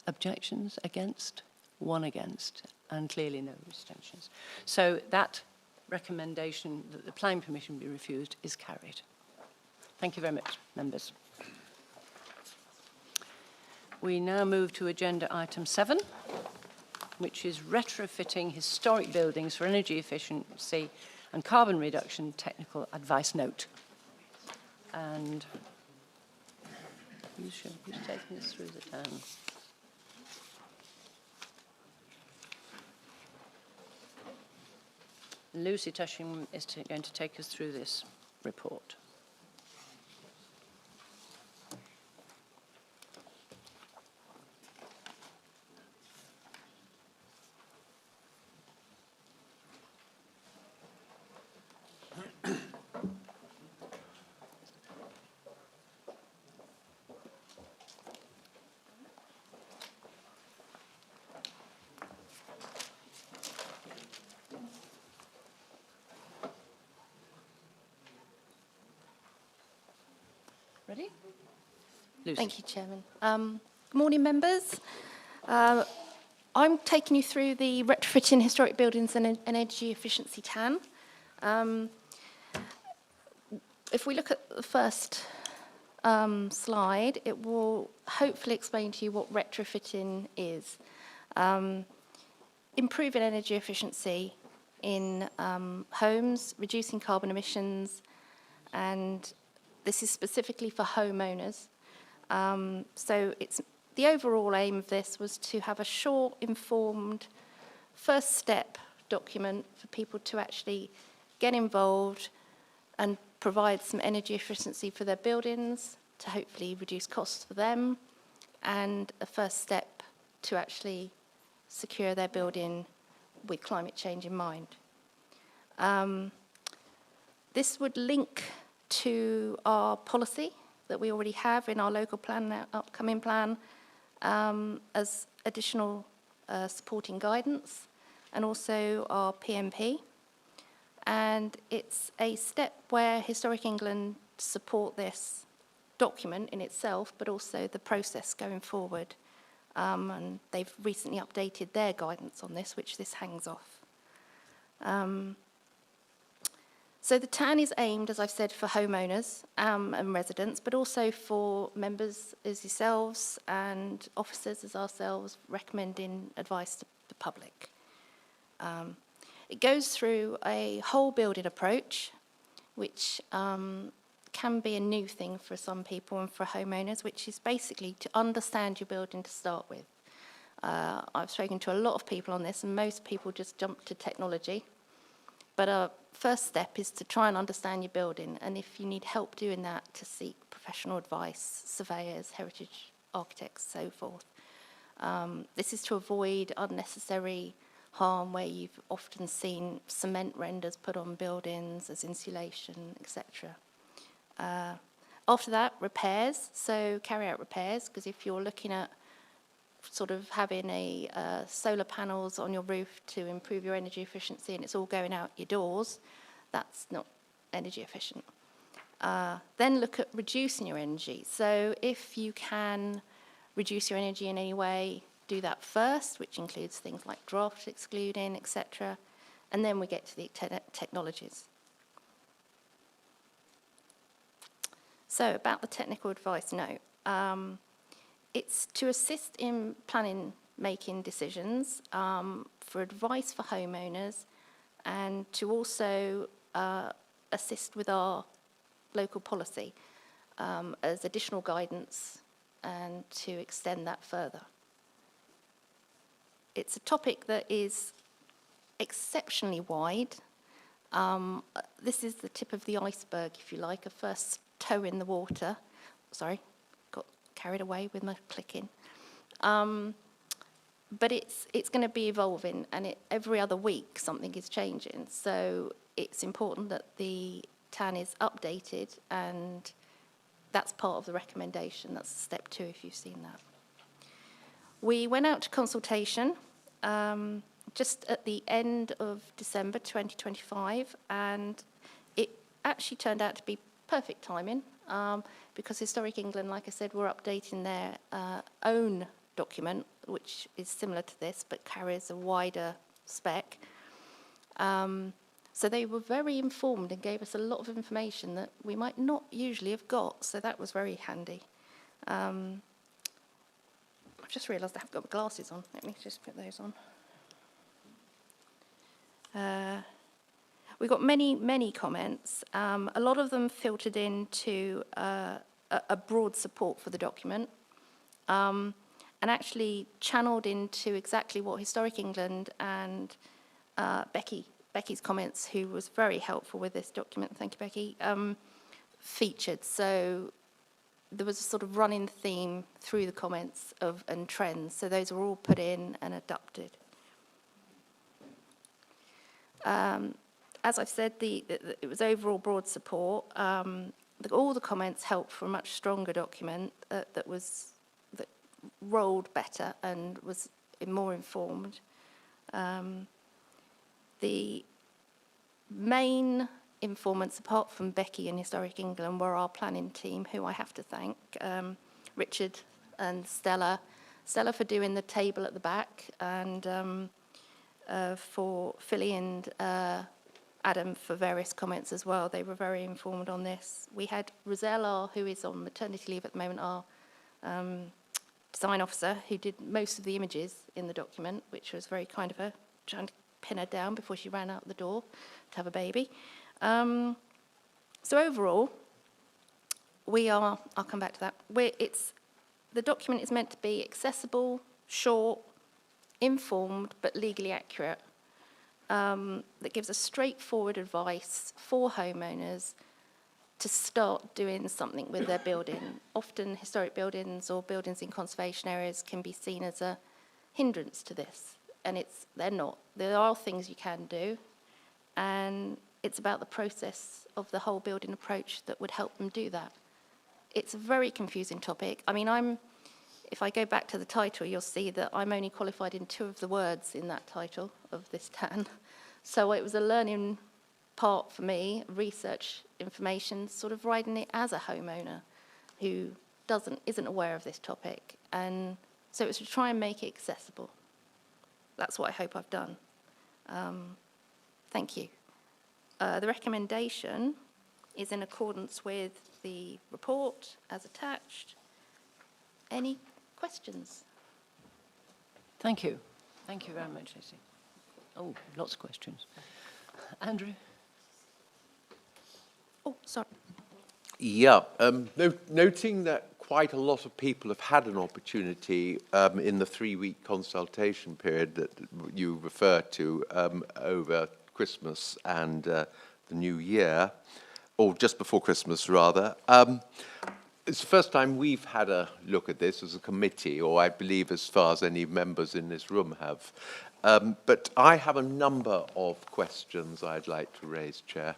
objections? Against? 1 against, and clearly no abstentions. So that recommendation that the Planning Permission be refused is carried. Thank you very much, members. We now move to agenda item 7, which is retrofitting historic buildings for energy efficiency and carbon reduction technical advice note. And who's taking us through the town? Lucy Tushing is going to take us through this report. Ready? Lucy. Thank you, Chairman. Good morning, members. I'm taking you through the retrofitting historic buildings and energy efficiency TAN. If we look at the first slide, it will hopefully explain to you what retrofitting is. Improving energy efficiency in homes, reducing carbon emissions, and this is specifically for homeowners. So the overall aim of this was to have a short, informed, first step document for people to actually get involved and provide some energy efficiency for their buildings to hopefully reduce costs for them, and a first step to actually secure their building with climate change in mind. This would link to our policy that we already have in our local plan, our upcoming plan, as additional supporting guidance, and also our PMP. And it's a step where Historic England support this document in itself, but also the process going forward. and they've recently updated their guidance on this, which this hangs off. So the TAN is aimed, as I've said, for homeowners and residents, but also for members as yourselves and officers as ourselves recommending advice to the public. It goes through a whole building approach, which can be a new thing for some people and for homeowners, which is basically to understand your building to start with. I've spoken to a lot of people on this, and most people just jump to technology. But our first step is to try and understand your building, and if you need help doing that, to seek professional advice, surveyors, heritage architects, so forth. This is to avoid unnecessary harm where you've often seen cement renders put on buildings as insulation, etc. After that, repairs. So carry out repairs, because if you're looking at sort of having solar panels on your roof to improve your energy efficiency and it's all going out your doors, that's not energy efficient. Then look at reducing your energy. So if you can reduce your energy in any way, do that first, which includes things like draft excluding, etc. And then we get to the technologies. So about the technical advice note. It's to assist in planning making decisions, for advice for homeowners, and to also assist with our local policy as additional guidance and to extend that further. It's a topic that is exceptionally wide. This is the tip of the iceberg, if you like, a first toe in the water. Sorry, got carried away with my clicking. But it's going to be evolving, and every other week something is changing. So it's important that the TAN is updated, and that's part of the recommendation. That's step 2 if you've seen that. We went out to consultation just at the end of December 2025, and it actually turned out to be perfect timing because Historic England, like I said, were updating their own document, which is similar to this but carries a wider spec. So they were very informed and gave us a lot of information that we might not usually have got, so that was very handy. I've just realised I haven't got my glasses on. Let me just put those on. We got many comments. A lot of them filtered into a broad support for the document, and actually channeled into exactly what Historic England and Becky's comments, who was very helpful with this document, thank you, Becky, featured. So there was a sort of running theme through the comments and trends. So those were all put in and adapted. As I've said, it was overall broad support. All the comments helped for a much stronger document that rolled better and was more informed. The main informants, apart from Becky and Historic England, were our planning team, who I have to thank, Richard and Stella. Stella for doing the table at the back, and for Philly and Adam for various comments as well. They were very informed on this. We had Rosella, who is on maternity leave at the moment, our design officer, who did most of the images in the document, which was very kind of her, trying to pin her down before she ran out the door to have a baby. So overall, I'll come back to that. The document is meant to be accessible, short, informed, but legally accurate. That gives us straightforward advice for homeowners to start doing something with their building. Often historic buildings or buildings in conservation areas can be seen as a hindrance to this, and they're not. There are things you can do, and it's about the process of the whole building approach that would help them do that. It's a very confusing topic. I mean, if I go back to the title, you'll see that I'm only qualified in 2 of the words in that title of this TAN. So it was a learning part for me, research information, sort of writing it as a homeowner who isn't aware of this topic, and So it's to try and make it accessible. That's what I hope I've done. Thank you. The recommendation is in accordance with the report as attached. Any questions? Thank you. Thank you very much, Lizzie. Oh, lots of questions. Andrew? Oh, sorry. Yeah, noting that quite a lot of people have had an opportunity in the 3-week consultation period that you refer to over Christmas and the New Year, or just before Christmas rather. It's the first time we've had a look at this as a committee, or I believe as far as any members in this room have. But I have a number of questions I'd like to raise, Chair,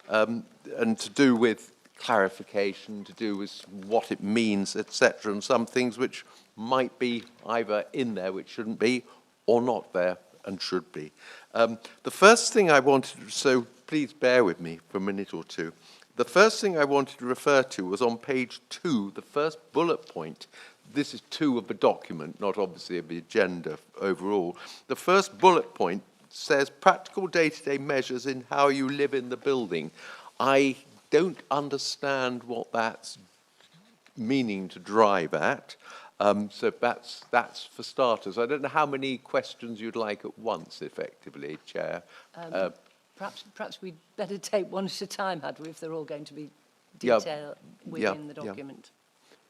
and to do with clarification, to do with what it means, etc., and some things which might be either in there which shouldn't be, or not there and should be. The first thing I wanted, so please bear with me for a minute or two. The first thing I wanted to refer to was on page 2, the first bullet point. This is 2 of the document, not obviously of the agenda overall. The first bullet point says practical day-to-day measures in how you live in the building. I don't understand what that's meaning to drive at. So that's for starters. I don't know how many questions you'd like at once, effectively, Chair. Perhaps we'd better take one at a time, had we, if they're all going to be detailed within the document.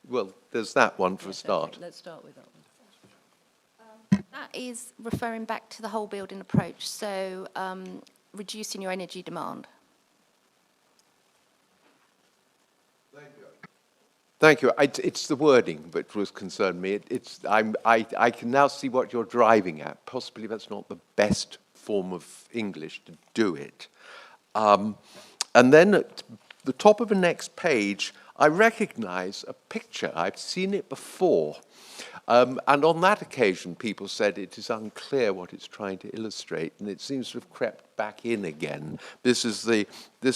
Well, there's that one for a start. Okay, let's start with that one. That is referring back to the whole building approach, so reducing your energy demand. Thank you. It's the wording that was concerned me. I can now see what you're driving at. Possibly that's not the best form of English to do it. And then at the top of the next page, I recognize a picture. I've seen it before. And on that occasion, people said it is unclear what it's trying to illustrate, and it seems to have crept back in again. This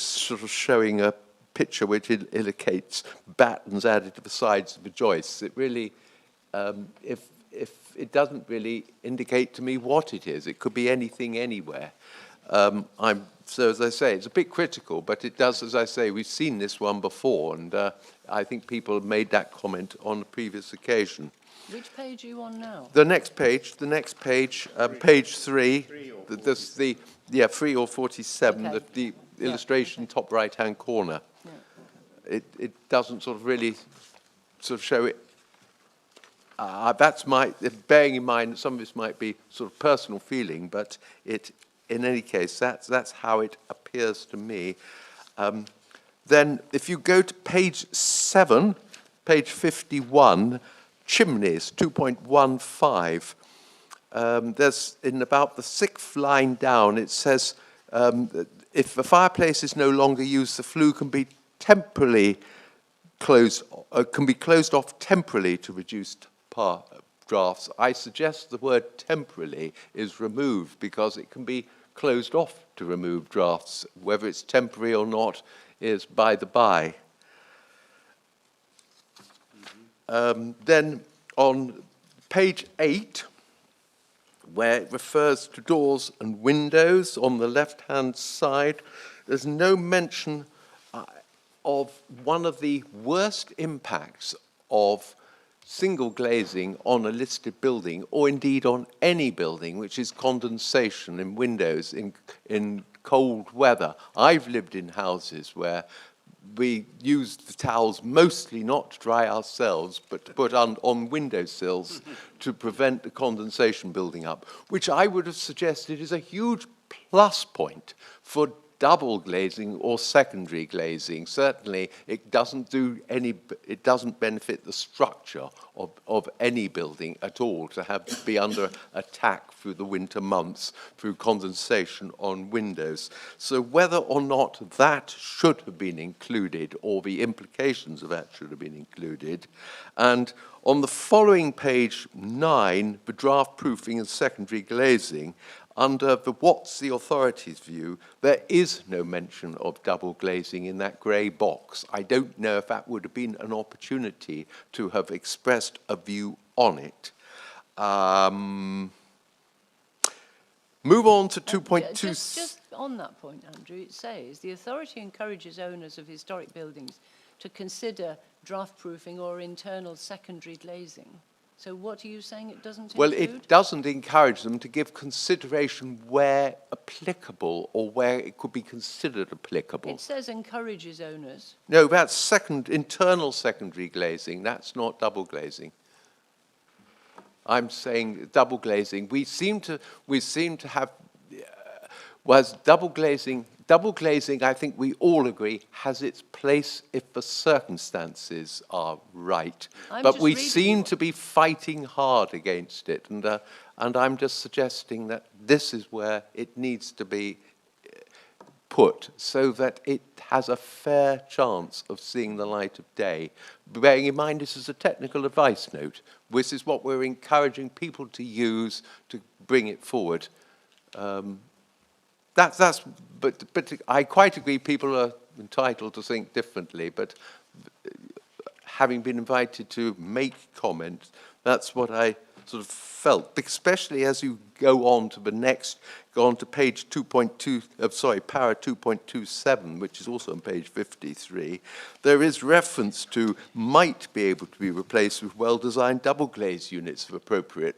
sort of showing a picture which indicates battens added to the sides of the joists. It really, if it doesn't really indicate to me what it is. It could be anything, anywhere. So as I say, it's a bit critical, but it does, as I say, we've seen this one before, and I think people have made that comment on a previous occasion. Which page are you on now? The next page, page 3, this, 3 or 47, Okay. the illustration top right-hand corner. Yeah. It doesn't sort of really sort of show it. That's bearing in mind that some of this might be sort of personal feeling, but in any case, that's how it appears to me. Then if you go to page 7, page 51, chimneys, 2.15, there's in about the 6th line down, it says, if the fireplace is no longer used, the flue can be temporarily closed off temporarily to reduce drafts. I suggest the word temporarily is removed because it can be closed off to remove drafts. Whether it's temporary or not is by the by. Then on page 8, where it refers to doors and windows on the left-hand side, there's no mention of one of the worst impacts of single glazing on a listed building, or indeed on any building, which is condensation in windows in cold weather. I've lived in houses where we used the towels mostly not to dry ourselves, but to put on windowsills to prevent the condensation building up, which I would have suggested is a huge plus point for double glazing or secondary glazing. Certainly, it doesn't benefit the structure of any building at all to be under attack through the winter months through condensation on windows. So whether or not that should have been included, or the implications of that should have been included. And on the following page 9, the draft proofing and secondary glazing, under what's the authority's view, there is no mention of double glazing in that grey box. I don't know if that would have been an opportunity to have expressed a view on it. Move on to 2.2. Just on that point, Andrew, it says the authority encourages owners of historic buildings to consider draft-proofing or internal secondary glazing. So what are you saying it doesn't include? Well, it doesn't encourage them to give consideration where applicable or where it could be considered applicable. It says encourages owners. No, that's internal secondary glazing. That's not double glazing. I'm saying double glazing. We seem to have, was double glazing, I think we all agree, has its place if the circumstances are right. But we seem to be fighting hard against it. And I'm just suggesting that this is where it needs to be put so that it has a fair chance of seeing the light of day. Bearing in mind this is a technical advice note. This is what we're encouraging people to use to bring it forward. But I quite agree people are entitled to think differently, but having been invited to make comments, that's what I sort of felt, especially as you go on to page 2.2, para 2.27, which is also on page 53, there is reference to might be able to be replaced with well-designed double-glazed units of appropriate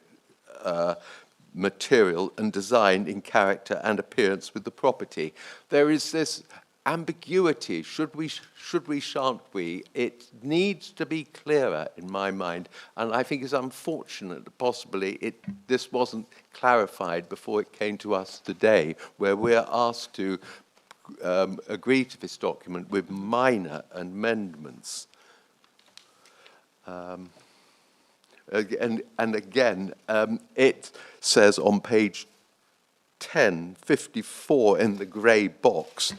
material and design in character and appearance with the property. There is this ambiguity, should we, shan't we? It needs to be clearer in my mind, and I think it's unfortunate that possibly this wasn't clarified before it came to us today, where we're asked to agree to this document with minor amendments. And again, it says on page 1054 in the grey box,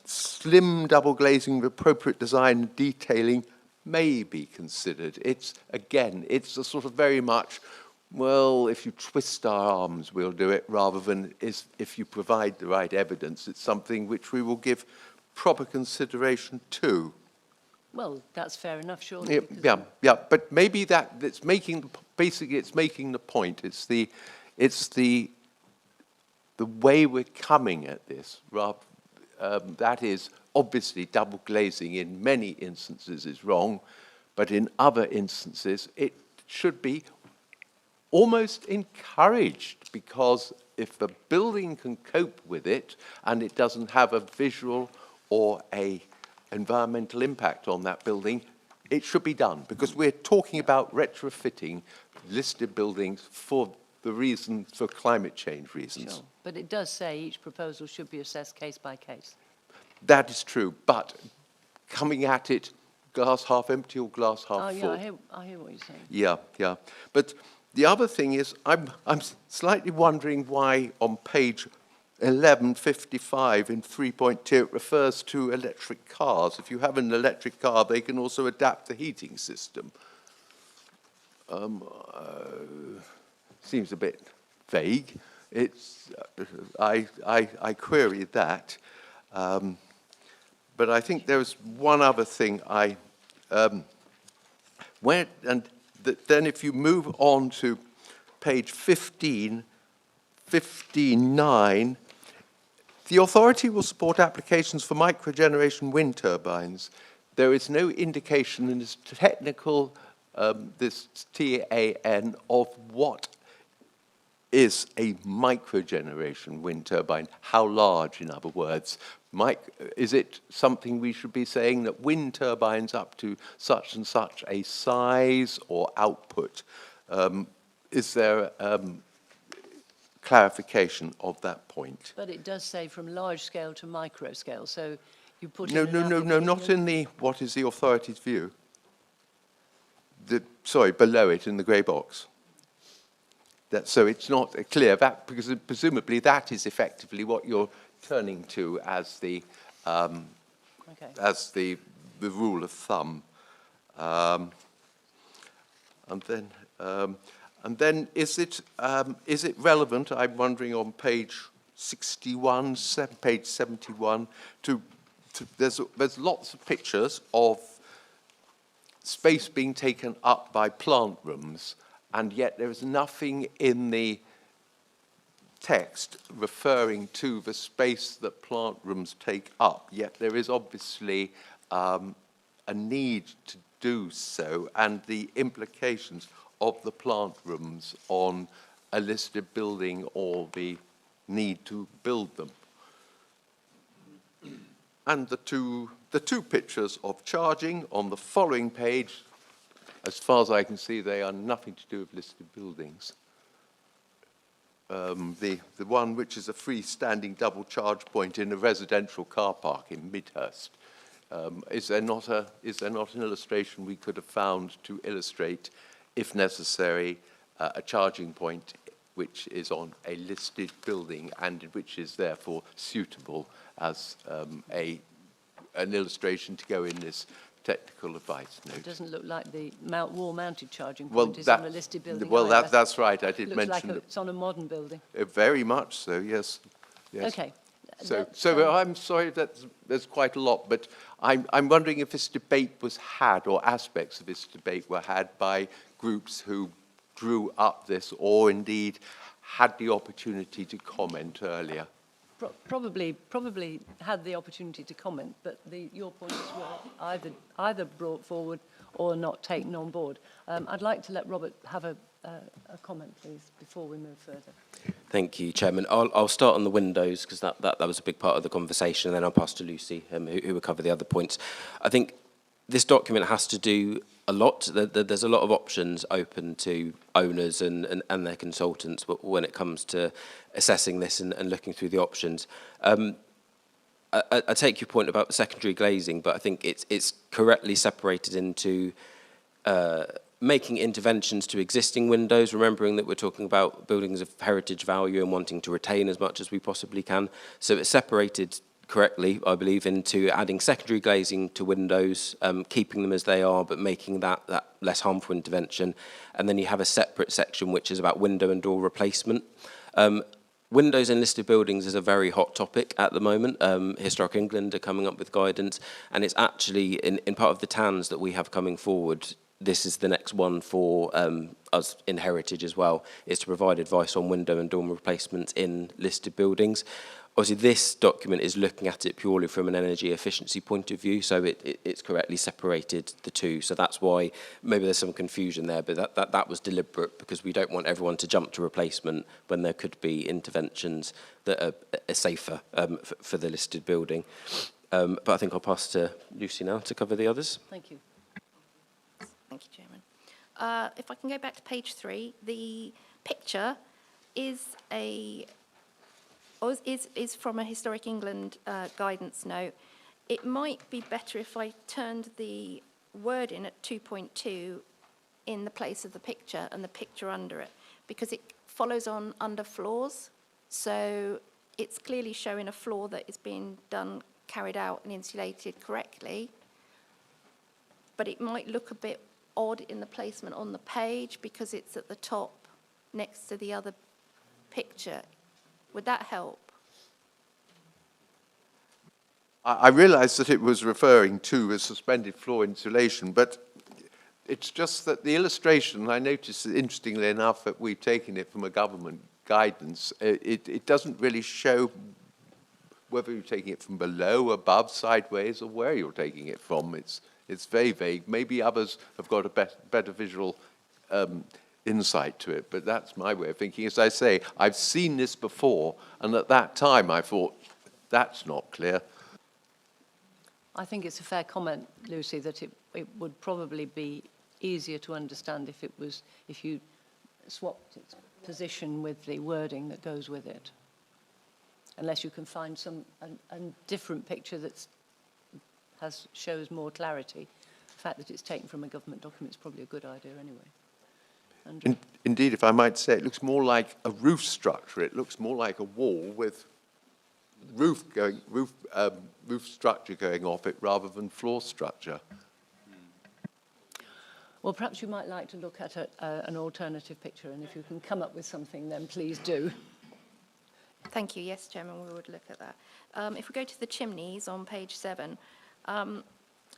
slim double glazing with appropriate design and detailing may be considered. It's a sort of very much, well, if you twist our arms, we'll do it, rather than if you provide the right evidence, it's something which we will give proper consideration to. Well, that's fair enough, surely. Yeah, but maybe it's making the point. It's the way we're coming at this. That is, obviously, double glazing in many instances is wrong, but in other instances it should be almost encouraged, because if the building can cope with it and it doesn't have a visual or a environmental impact on that building, it should be done, because we're talking about retrofitting listed buildings for climate change reasons. Sure. But it does say each proposal should be assessed case by case. That is true, but coming at it glass half empty or glass half full. I hear what you're saying. Yeah. But the other thing is, I'm slightly wondering why on page 1155 in 3.2 it refers to electric cars. If you have an electric car, they can also adapt the heating system. Seems a bit vague. I query that. But I think there was one other thing then if you move on to page 59, the authority will support applications for microgeneration wind turbines. There is no indication in this technical, this TAN, of what is a microgeneration wind turbine. How large, in other words? Is it something we should be saying that wind turbines up to such and such a size or output? Is there clarification of that point? But it does say from large scale to micro scale, so you put No, not in the, what is the authority's view? Below it in the grey box. So it's not clear, because presumably that is effectively what you're turning to as the rule of thumb. And then is it relevant? I'm wondering on page 61, page 71. There's lots of pictures of space being taken up by plant rooms, and yet there is nothing in the text referring to the space that plant rooms take up, yet there is obviously a need to do so, and the implications of the plant rooms on a listed building or the need to build them. And the two pictures of charging on the following page, as far as I can see, they are nothing to do with listed buildings. The one which is a freestanding double charge point in a residential car park in Midhurst. Is there not an illustration we could have found to illustrate, if necessary, a charging point which is on a listed building and which is therefore suitable as an illustration to go in this technical advice note? It doesn't look like the wall-mounted charging Well, point is on a listed building. Well, either. that's right. I did Looks mention like it's on a modern building. Very much so. Yes. Yes. Okay. So I'm sorry that there's quite a lot, but I'm wondering if this debate was had, or aspects of this debate were had by groups who drew up this, or indeed had the opportunity to comment earlier. Probably had the opportunity to comment, but your points were either brought forward or not taken on board. I'd like to let Robert have a comment, please, before we move further. Thank you, Chairman. I'll start on the windows, because that was a big part of the conversation, and then I'll pass to Lucy, who will cover the other points. I think this document has to do a lot. There's a lot of options open to owners and their consultants when it comes to assessing this and looking through the options. I take your point about the secondary glazing, but I think it's correctly separated into making interventions to existing windows, remembering that we're talking about buildings of heritage value and wanting to retain as much as we possibly can. So it's separated correctly, I believe, into adding secondary glazing to windows, keeping them as they are, but making that less harmful intervention. And then you have a separate section which is about window and door replacement. Windows in listed buildings is a very hot topic at the moment. Historic England are coming up with guidance, and it's actually in part of the TANs that we have coming forward. This is the next one for us in heritage as well, is to provide advice on window and door replacements in listed buildings. Obviously, this document is looking at it purely from an energy efficiency point of view, so it's correctly separated the two. So that's why maybe there's some confusion there, but that was deliberate, because we don't want everyone to jump to replacement when there could be interventions that are safer for the listed building. But I think I'll pass to Lucy now to cover the others. Thank you. Thank you, Chairman. If I can go back to page 3, the picture is from a Historic England guidance note. It might be better if I turned the word in at 2.2 in the place of the picture and the picture under it, because it follows on under floors. So it's clearly showing a floor that is being carried out and insulated correctly. But it might look a bit odd in the placement on the page because it's at the top next to the other picture. Would that help? I realised that it was referring to a suspended floor insulation, but it's just that the illustration, I noticed, interestingly enough, that we've taken it from a government guidance. It doesn't really show whether you're taking it from below, above, sideways, or where you're taking it from. It's very vague. Maybe others have got a better visual insight to it, but that's my way of thinking. As I say, I've seen this before, and at that time I thought, that's not clear. I think it's a fair comment, Lucy, that it would probably be easier to understand if you swapped its position with the wording that goes with it, unless you can find a different picture that shows more clarity. The fact that it's taken from a government document is probably a good idea anyway. Indeed, if I might say, it looks more like a roof structure. It looks more like a wall with roof structure going off it rather than floor structure. Well, perhaps you might like to look at an alternative picture, and if you can come up with something, then please do. Thank you. Yes, Chairman, we would look at that. If we go to the chimneys on page 7,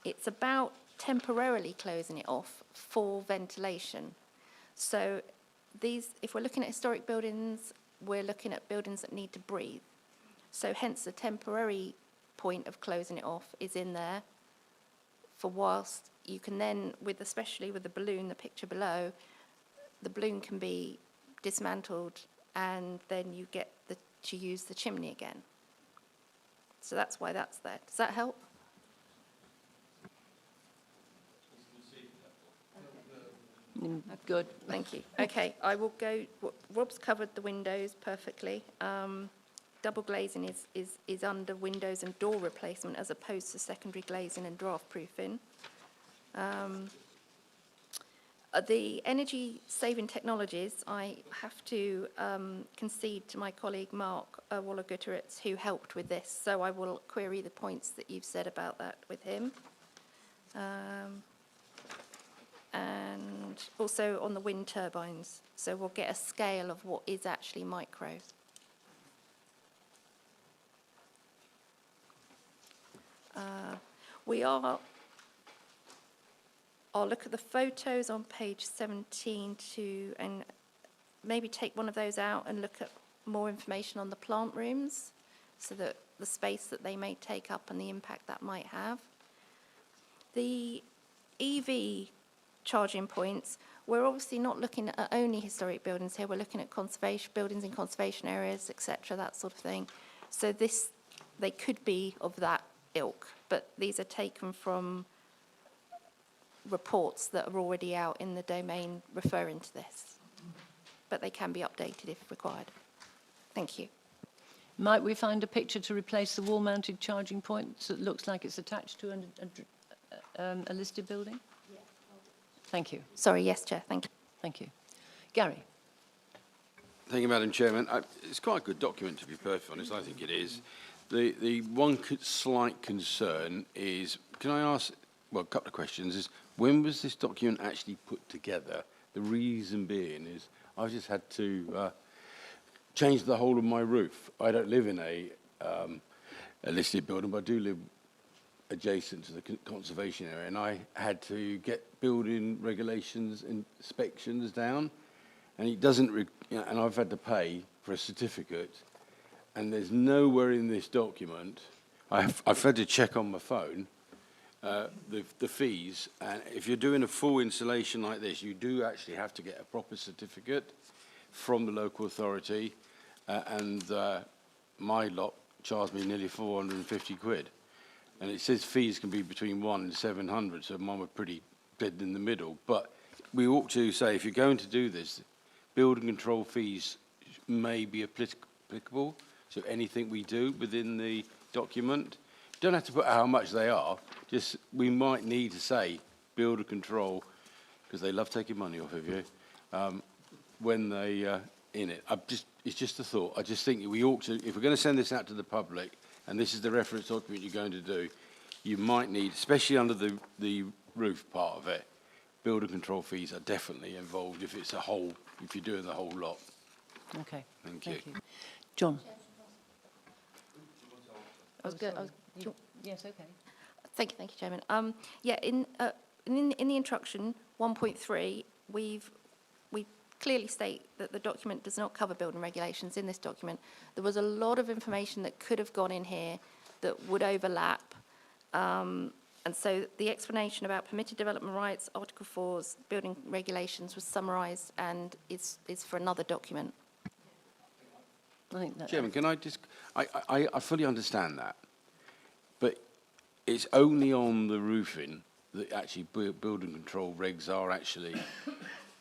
it's about temporarily closing it off for ventilation. So these, if we're looking at historic buildings, we're looking at buildings that need to breathe. So hence the temporary point of closing it off is in there for whilst you can then, with especially with the balloon, the picture below, the balloon can be dismantled and then you get to use the chimney again. So that's why that's there. Does that help? Good. Thank you. Okay, I will go, Rob's covered the windows perfectly. Double glazing is under windows and door replacement as opposed to secondary glazing and draft proofing. The energy saving technologies, I have to concede to my colleague Mark Waller-Gutteritz, who helped with this, so I will query the points that you've said about that with him. And also on the wind turbines, so we'll get a scale of what is actually micro. I'll look at the photos on page 17 and maybe take one of those out and look at more information on the plant rooms, so that the space that they may take up and the impact that might have. The EV charging points, we're obviously not looking at only historic buildings here, we're looking at conservation buildings in conservation areas, etc., that sort of thing. So they could be of that ilk, but these are taken from reports that are already out in the domain referring to this. But they can be updated if required. Thank you. Might we find a picture to replace the wall-mounted charging point that looks like it's attached to a listed building? Yeah. Thank you. Sorry, yes, Chair, thank you. Thank you. Gary. Thank you, Madam Chairman. It's quite a good document, to be perfectly honest. I think it is. The one slight concern is, can I ask, well, a couple of questions, is when was this document actually put together? The reason being is I've just had to change the whole of my roof. I don't live in a listed building, but I do live adjacent to the conservation area, and I had to get building regulations inspections down, and it doesn't, and I've had to pay for a certificate, and there's nowhere in this document. I've had to check on my phone the fees, and if you're doing a full installation like this, you do actually have to get a proper certificate from the local authority, and my lot charged me nearly 450 quid. And it says fees can be between 1 and 700, so mine were pretty dead in the middle. But we ought to say, if you're going to do this, building control fees may be applicable. So anything we do within the document, don't have to put how much they are, just we might need to say builder control, because they love taking money off of you, when they in it. It's just a thought. I just think we ought to, if we're going to send this out to the public, and this is the reference document you're going to do, you might need, especially under the roof part of it, builder control fees are definitely involved if it's if you're doing the whole lot. Okay. Thank you. John. Yes, okay. Thank you, Chairman. Yeah, in the introduction, 1.3, we clearly state that the document does not cover building regulations in this document. There was a lot of information that could have gone in here that would overlap. And so the explanation about permitted development rights, Article 4's building regulations was summarised and is for another document. I think that, Chairman, can I just, I fully understand that, but it's only on the roofing that actually building control regs are actually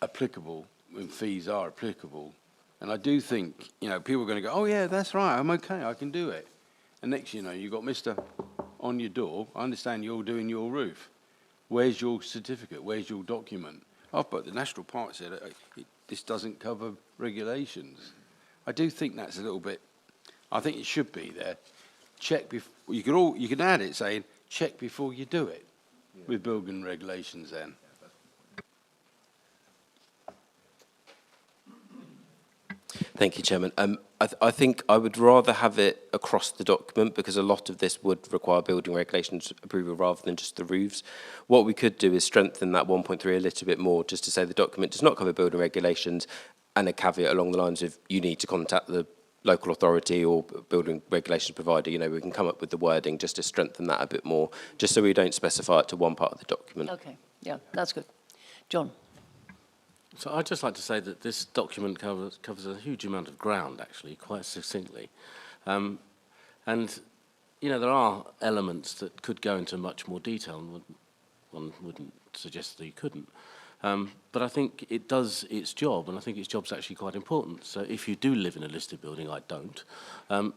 applicable, when fees are applicable. And I do think, people are going to go, oh yeah, that's right, I'm okay, I can do it. And next you've got Mr. on your door, I understand you're doing your roof. Where's your certificate? Where's your document? Oh, but the National Park said this doesn't cover regulations. I do think that's a little bit, I think it should be there. Check before, you can add it saying, check before you do it, with building regulations then. Thank you, Chairman. I think I would rather have it across the document, because a lot of this would require building regulations approval rather than just the roofs. What we could do is strengthen that 1.3 a little bit more, just to say the document does not cover building regulations, and a caveat along the lines of you need to contact the local authority or building regulations provider. You know, we can come up with the wording just to strengthen that a bit more, just so we don't specify it to one part of the document. Okay, yeah, that's good. John? So I'd just like to say that this document covers a huge amount of ground, actually, quite succinctly. And, you know, there are elements that could go into much more detail, and one wouldn't suggest that you couldn't. But I think it does its job, and I think its job's actually quite important. So if you do live in a listed building, I don't,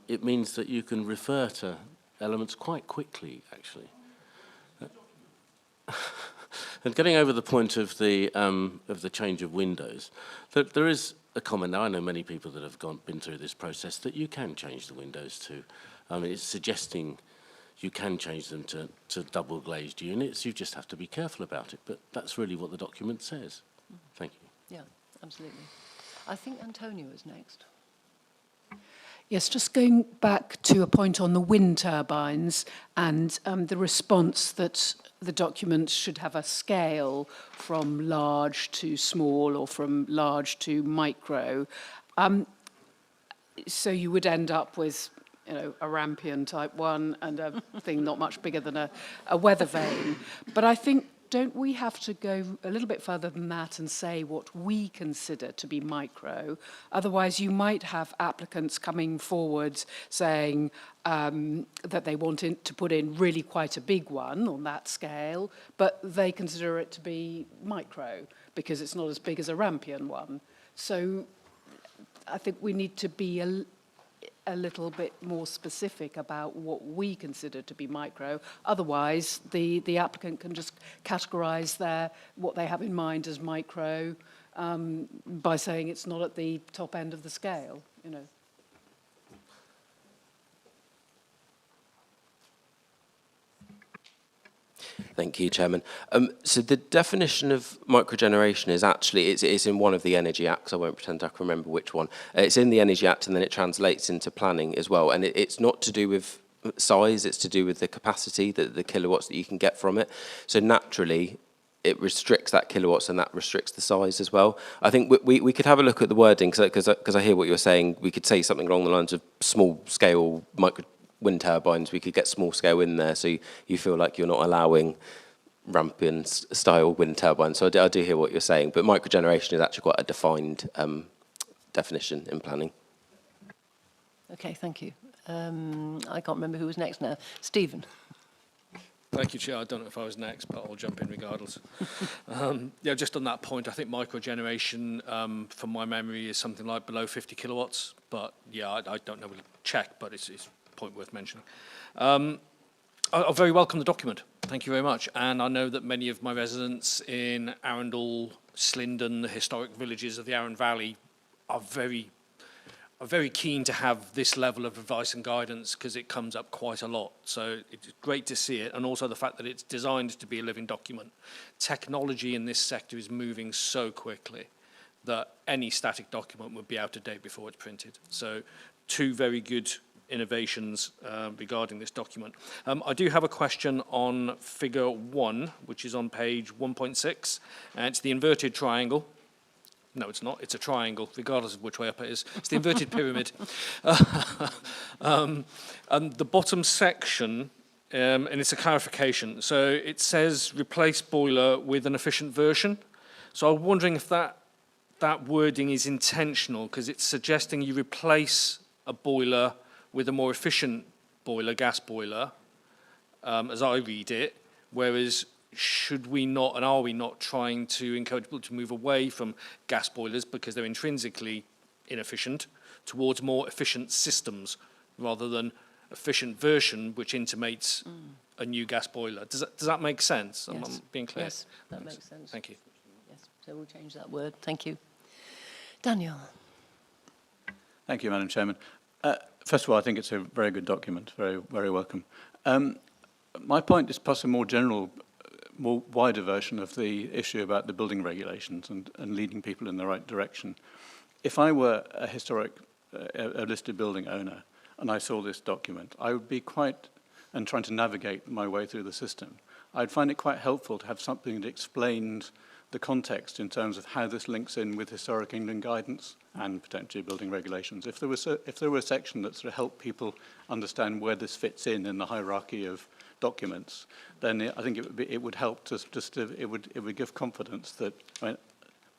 it means that you can refer to elements quite quickly, actually. And getting over the point of the change of windows, there is a comment. Now, I know many people that have been through this process that you can change the windows to. It's suggesting you can change them to double glazed units. You just have to be careful about it. But that's really what the document says. Thank you. Yeah, absolutely. I think Antonio is next. Yes, just going back to a point on the wind turbines and the response that the document should have a scale from large to small or from large to micro. So you would end up with, you know, a Rampion type 1 and a thing not much bigger than a weather vane. But I think, don't we have to go a little bit further than that and say what we consider to be micro? Otherwise, you might have applicants coming forward saying that they want to put in really quite a big one on that scale, but they consider it to be micro because it's not as big as a Rampion one. So I think we need to be a little bit more specific about what we consider to be micro. Otherwise, the applicant can just categorise what they have in mind as micro by saying it's not at the top end of the scale, you know. Thank you, Chairman. So the definition of microgeneration is actually, it's in one of the Energy Acts. I won't pretend I can remember which one. It's in the Energy Act, and then it translates into planning as well. And it's not to do with size, it's to do with the capacity, the kilowatts that you can get from it. So naturally, it restricts that kilowatts, and that restricts the size as well. I think we could have a look at the wording, because I hear what you're saying. We could say something along the lines of small-scale micro wind turbines. We could get small scale in there, so you feel like you're not allowing Rampion style wind turbines. So I do hear what you're saying, but microgeneration is actually quite a defined definition in planning. Okay, thank you. I can't remember who was next now. Stephen. Thank you, Chair. I don't know if I was next, but I'll jump in regardless. Yeah, just on that point, I think microgeneration, from my memory, is something like below 50 kilowatts. But yeah, I don't know. We'll check, but it's a point worth mentioning. I very welcome the document. Thank you very much. And I know that many of my residents in Arundel, Slindon, the historic villages of the Arun Valley, are very keen to have this level of advice and guidance, because it comes up quite a lot. So it's great to see it, and also the fact that it's designed to be a living document. Technology in this sector is moving so quickly that any static document would be out of date before it's printed. So two very good innovations regarding this document. I do have a question on figure 1, which is on page 1.6, and it's the inverted triangle. No, it's not. It's a triangle, regardless of which way up it is. It's the inverted pyramid. And the bottom section, and it's a clarification. So it says replace boiler with an efficient version. So I'm wondering if that wording is intentional, because it's suggesting you replace a boiler with a more efficient boiler, gas boiler, as I read it, whereas should we not, and are we not, trying to encourage people to move away from gas boilers because they're intrinsically inefficient towards more efficient systems rather than efficient version, which intimates a new gas boiler? Does that make sense? Yes. I'm being clear. Yes, that makes sense. Thank you. Yes, so we'll change that word. Thank you. Daniel. Thank you, Madam Chairman. First of all, I think it's a very good document, very, very welcome. My point is perhaps a more general, more wider version of the issue about the building regulations and leading people in the right direction. If I were a historic a listed building owner and I saw this document, I would be quite, and trying to navigate my way through the system, I'd find it quite helpful to have something that explained the context in terms of how this links in with historic England guidance and potentially building regulations. If there were a section that sort of helped people understand where this fits in the hierarchy of documents, then I think it would help to it would give confidence that,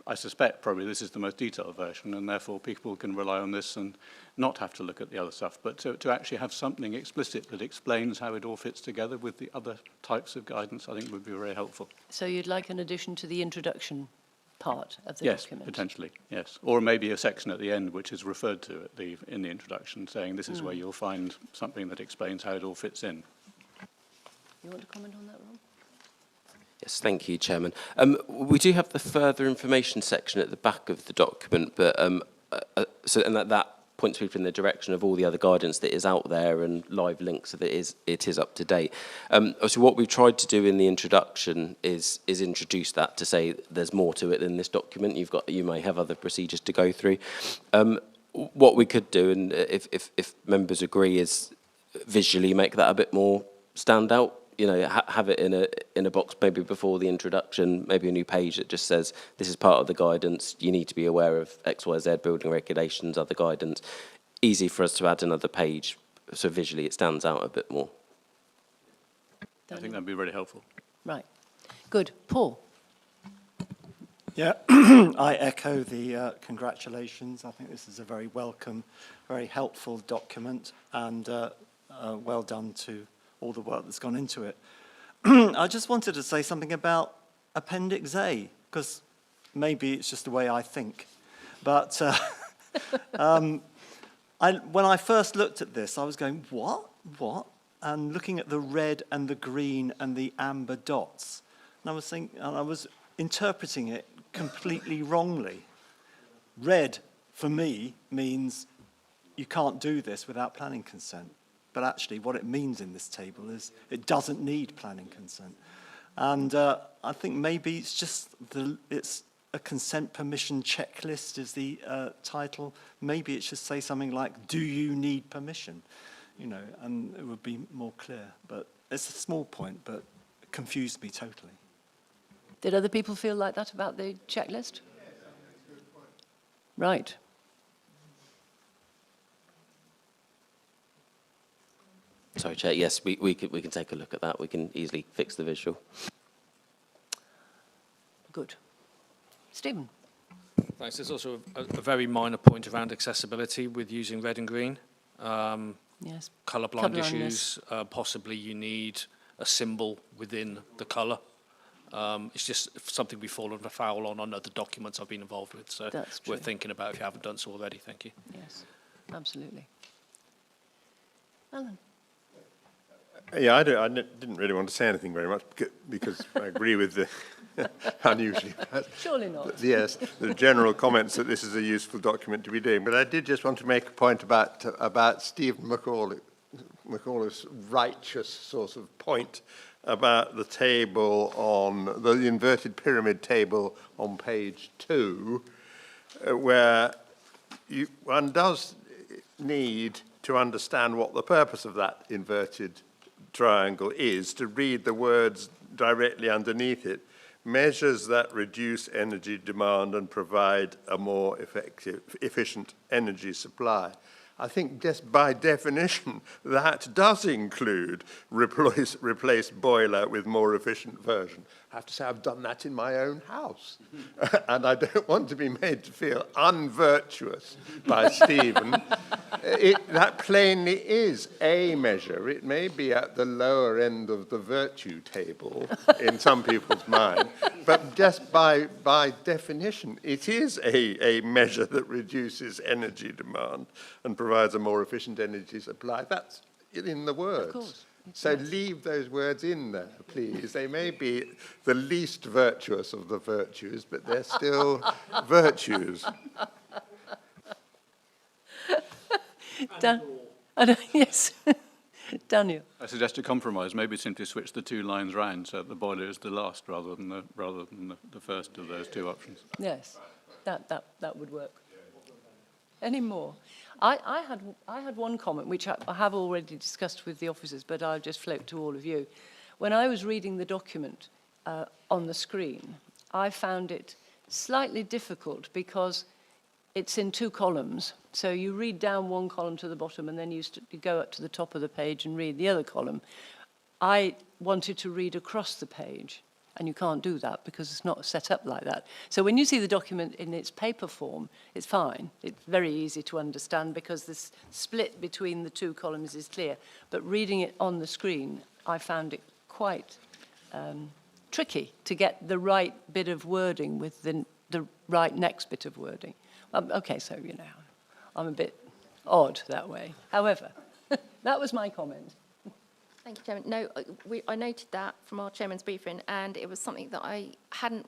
I suspect probably this is the most detailed version, and therefore people can rely on this and not have to look at the other stuff, but to actually have something explicit that explains how it all fits together with the other types of guidance, I think would be very helpful. So you'd like an addition to the introduction part of the document? Yes, potentially, yes. Or maybe a section at the end which is referred to in the introduction, saying this is where you'll find something that explains how it all fits in. You want to comment on that, Rob? Yes, thank you, Chairman. We do have the further information section at the back of the document, but and that points people in the direction of all the other guidance that is out there and live links so that it is up to date. So what we've tried to do in the introduction is introduce that to say there's more to it than this document. You may have other procedures to go through. What we could do, and if members agree, is visually make that a bit more stand out. You know, have it in a box maybe before the introduction, maybe a new page that just says this is part of the guidance. You need to be aware of X, Y, Z building regulations, other guidance. Easy for us to add another page, so visually it stands out a bit more. I think that'd be really helpful. Right, good. Paul. Yeah, I echo the congratulations. I think this is a very welcome, very helpful document, and well done to all the work that's gone into it. I just wanted to say something about Appendix A, because maybe it's just the way I think. But when I first looked at this, I was going, what? And looking at the red and the green and the amber dots. And I was interpreting it completely wrongly. Red, for me, means you can't do this without planning consent. But actually what it means in this table is it doesn't need planning consent. And I think maybe it's just it's a consent permission checklist is the title. Maybe it should say something like, do you need permission? You know, and it would be more clear. But it's a small point, but it confused me totally. Did other people feel like that about the checklist? Right. Sorry, Chair. Yes, we can take a look at that. We can easily fix the visual. Good. Stephen. Thanks. There's also a very minor point around accessibility with using red and green. Yes. Colourblind issues. Possibly you need a symbol within the colour. It's just something we've fallen foul on other documents I've been involved with. So that's true. We're thinking about if you haven't done so already. Thank you. Yes, absolutely. Alan. Yeah, I didn't really want to say anything very much because I agree with the unusually. Surely not. Yes, the general comments that this is a useful document to be doing. But I did just want to make a point about Stephen McAuliffe's righteous sort of point about the table on the inverted pyramid table on page 2, where one does need to understand what the purpose of that inverted triangle is, to read the words directly underneath it. Measures that reduce energy demand and provide a more efficient energy supply. I think just by definition, that does include replace boiler with more efficient version. I have to say I've done that in my own house. And I don't want to be made to feel unvirtuous by Stephen. That plainly is a measure. It may be at the lower end of the virtue table in some people's mind, but just by definition, it is a measure that reduces energy demand and provides a more efficient energy supply. That's in the words. Of course. So leave those words in there, please. They may be the least virtuous of the virtues, but they're still virtues. Yes. Daniel. I suggest a compromise. Maybe simply switch the 2 lines round so that the boiler is the last rather than the first of those 2 options. Yes, that would work. Any more? I had one comment, which I have already discussed with the officers, but I'll just float to all of you. When I was reading the document on the screen, I found it slightly difficult because it's in 2 columns. So you read down one column to the bottom and then you go up to the top of the page and read the other column. I wanted to read across the page, and you can't do that because it's not set up like that. So when you see the document in its paper form, it's fine. It's very easy to understand because the split between the 2 columns is clear. But reading it on the screen, I found it quite tricky to get the right bit of wording with the right next bit of wording. Okay, so, you know, I'm a bit odd that way. However, that was my comment. Thank you, Chairman. No, I noted that from our chairman's briefing, and it was something that I hadn't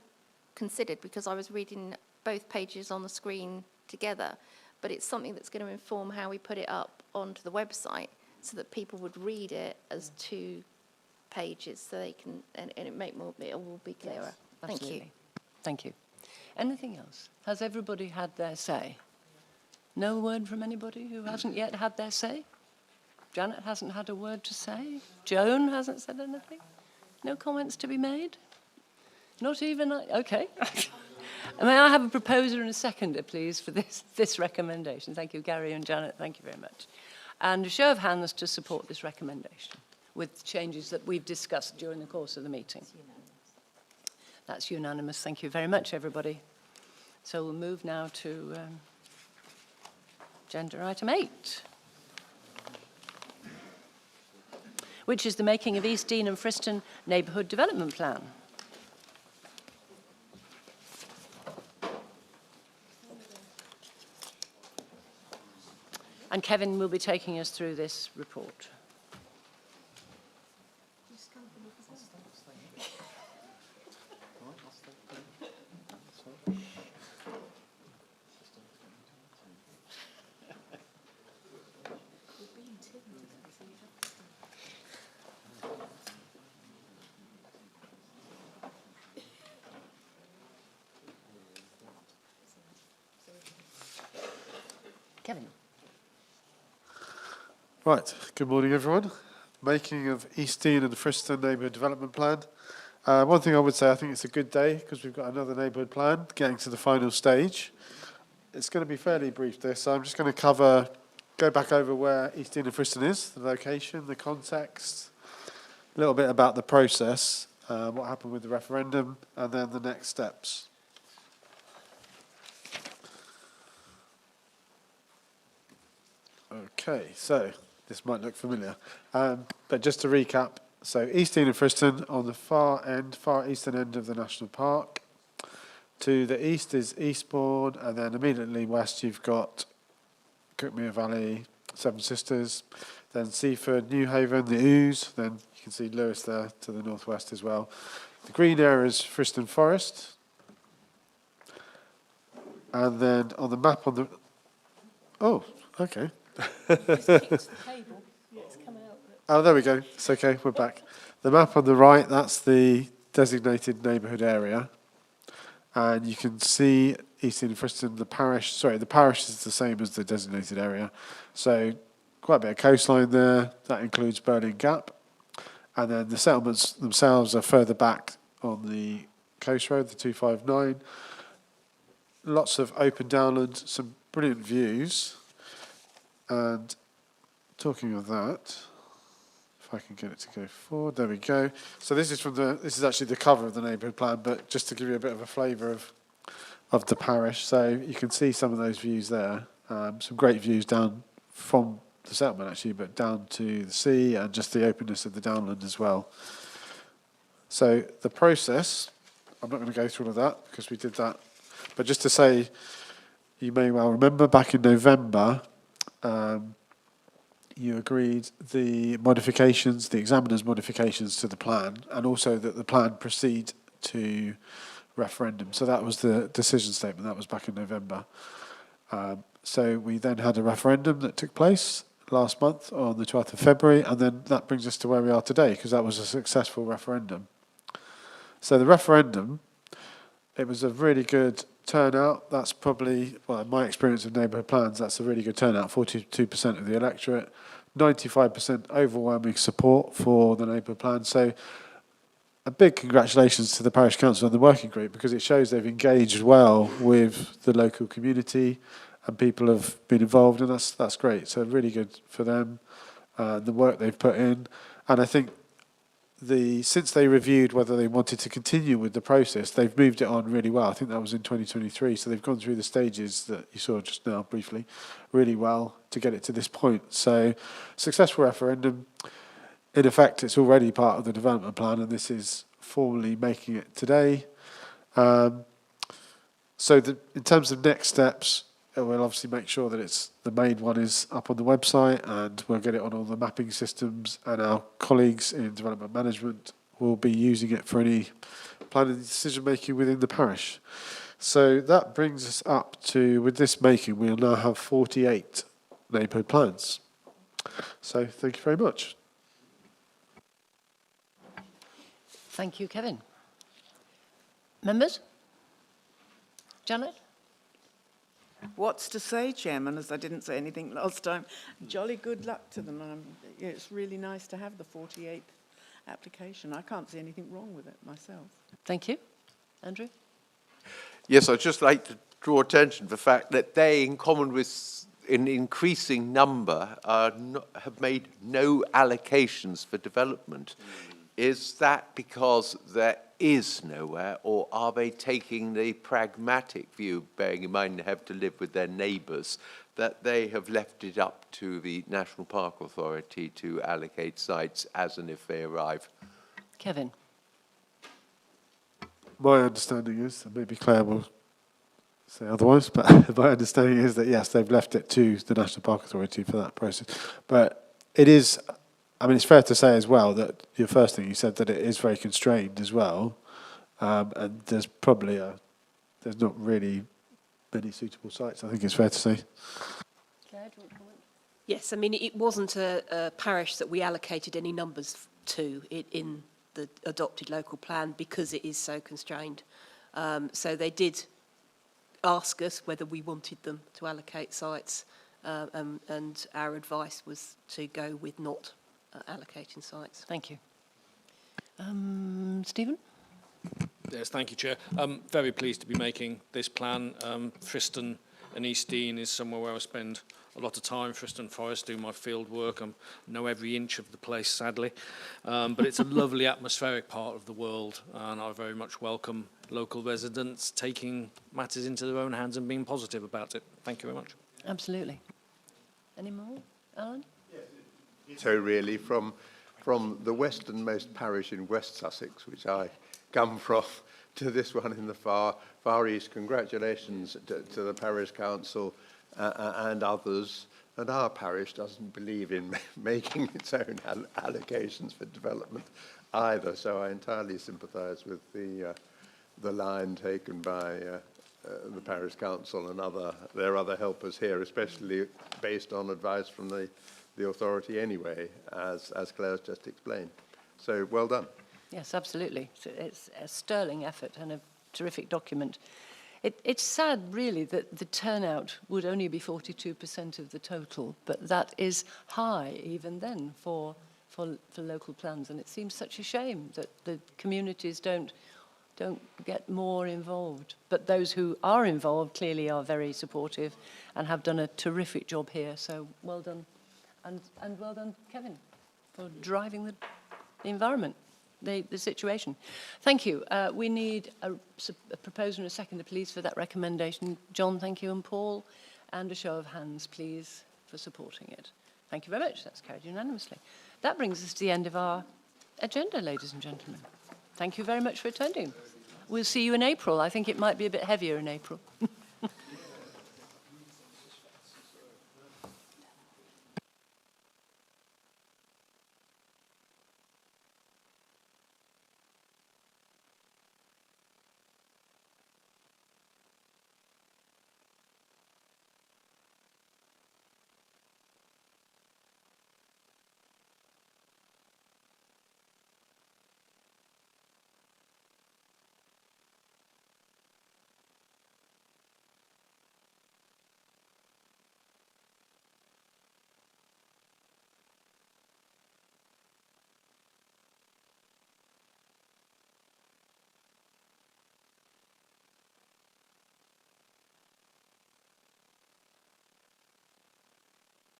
considered because I was reading both pages on the screen together. But it's something that's going to inform how we put it up onto the website so that people would read it as 2 pages, so they can, and it will be clearer. Yes, Thank you. absolutely. Thank you. Anything else? Has everybody had their say? No word from anybody who hasn't yet had their say? Janet hasn't had a word to say? Joan hasn't said anything? No comments to be made? Not even okay. May I have a proposer and a seconder, please, for this recommendation? Thank you, Gary and Janet. Thank you very much. And a show of hands to support this recommendation with changes that we've discussed during the course of the meeting. That's unanimous. Thank you very much, everybody. So we'll move now to agenda item 8, which is the making of East Dean and Friston Neighbourhood Development Plan. And Kevin will be taking us through this report. Kevin. Right, good morning everyone. Making of East Dean and Friston Neighbourhood Development Plan. One thing I would say, I think it's a good day because we've got another neighbourhood plan getting to the final stage. It's going to be fairly brief this, so I'm just going to go back over where East Dean and Friston is, the location, the context, a little bit about the process, what happened with the referendum, and then the next steps. Okay, so this might look familiar, but just to recap, so East Dean and Friston on the far eastern end of the national park. To the east is Eastbourne, and then immediately west you've got Cookmere Valley, Seven Sisters, then Seaford, Newhaven, the Ouse, then you can see Lewis there to the northwest as well. The green area is Friston Forest, and then on the map on the... Oh, okay. Oh, there we go. It's okay, we're back. The map on the right, that's the designated neighbourhood area. And you can see East Dean and Friston, the parish is the same as the designated area. So quite a bit of coastline there. That includes Berlin Gap. And then the settlements themselves are further back on the coast road, the 259. Lots of open downland, some brilliant views. And talking of that, if I can get it to go forward, there we go. So this is actually the cover of the neighbourhood plan, but just to give you a bit of a flavour of the parish. So you can see some of those views there. Some great views down from the settlement actually, but down to the sea and just the openness of the downland as well. So the process, I'm not going to go through all of that because we did that, but just to say, you may well remember back in November, you agreed the modifications, the examiner's modifications to the plan, and also that the plan proceed to referendum. So that was the decision statement. That was back in November. So we then had a referendum that took place last month on the 12th of February, and then that brings us to where we are today, because that was a successful referendum. So the referendum, it was a really good turnout, that's probably, well, in my experience of neighbourhood plans, that's a really good turnout, 42% of the electorate, 95% overwhelming support for the neighbourhood plan. So a big congratulations to the parish council and the working group, because it shows they've engaged well with the local community and people have been involved, and that's great. So really good for them, the work they've put in. And I think since they reviewed whether they wanted to continue with the process, they've moved it on really well. I think that was in 2023. So they've gone through the stages that you saw just now briefly really well to get it to this point. So successful referendum. In effect, it's already part of the development plan, and this is formally making it today. So in terms of next steps, we'll obviously make sure that the main one is up on the website, and we'll get it on all the mapping systems, and our colleagues in development management will be using it for any planning decision making within the parish. So that brings us up to, with this making, we'll now have 48 neighbourhood plans. So thank you very much. Thank you, Kevin. Members? Janet? What's to say, Chairman, as I didn't say anything last time. Jolly good luck to them. It's really nice to have the 48th application. I can't see anything wrong with it myself. Thank you. Andrew? Yes, I'd just like to draw attention to the fact that they, in common with an increasing number, have made no allocations for development. Is that because there is nowhere, or are they taking the pragmatic view, bearing in mind they have to live with their neighbours, that they have left it up to the National Park Authority to allocate sites as and if they arrive? Kevin? My understanding is, and maybe Claire will say otherwise, but my understanding is that, yes, they've left it to the National Park Authority for that process. But it is, I mean, it's fair to say as well that your first thing you said, that it is very constrained as well, and there's probably there's not really many suitable sites, I think it's fair to say. Claire, do you want to comment? Yes, I mean, it wasn't a parish that we allocated any numbers to in the adopted local plan because it is so constrained. So they did ask us whether we wanted them to allocate sites, and our advice was to go with not allocating sites. Thank you. Stephen? Yes, thank you, Chair. I'm very pleased to be making this plan. Friston and East Dean is somewhere where I spend a lot of time. Friston Forest, do my field work. I know every inch of the place, sadly. But it's a lovely atmospheric part of the world, and I very much welcome local residents taking matters into their own hands and being positive about it. Thank you very much. Absolutely. Any more? Alan? So really, from the westernmost parish in West Sussex, which I come from, to this one in the far east, congratulations to the parish council and others. And our parish doesn't believe in making its own allocations for development either. So I entirely sympathise with the line taken by the parish council and their other helpers here, especially based on advice from the authority anyway, as Claire's just explained. So well done. Yes, absolutely. It's a sterling effort and a terrific document. It's sad, really, that the turnout would only be 42% of the total, but that is high even then for local plans, and it seems such a shame that the communities don't get more involved. But those who are involved clearly are very supportive and have done a terrific job here. So well done, and well done, Kevin, for driving the environment. The situation. Thank you. We need a proposer and a seconder, please, for that recommendation. John, thank you, and Paul. And a show of hands, please, for supporting it. Thank you very much. That's carried unanimously. That brings us to the end of our agenda, ladies and gentlemen. Thank you very much for attending. We'll see you in April. I think it might be a bit heavier in April.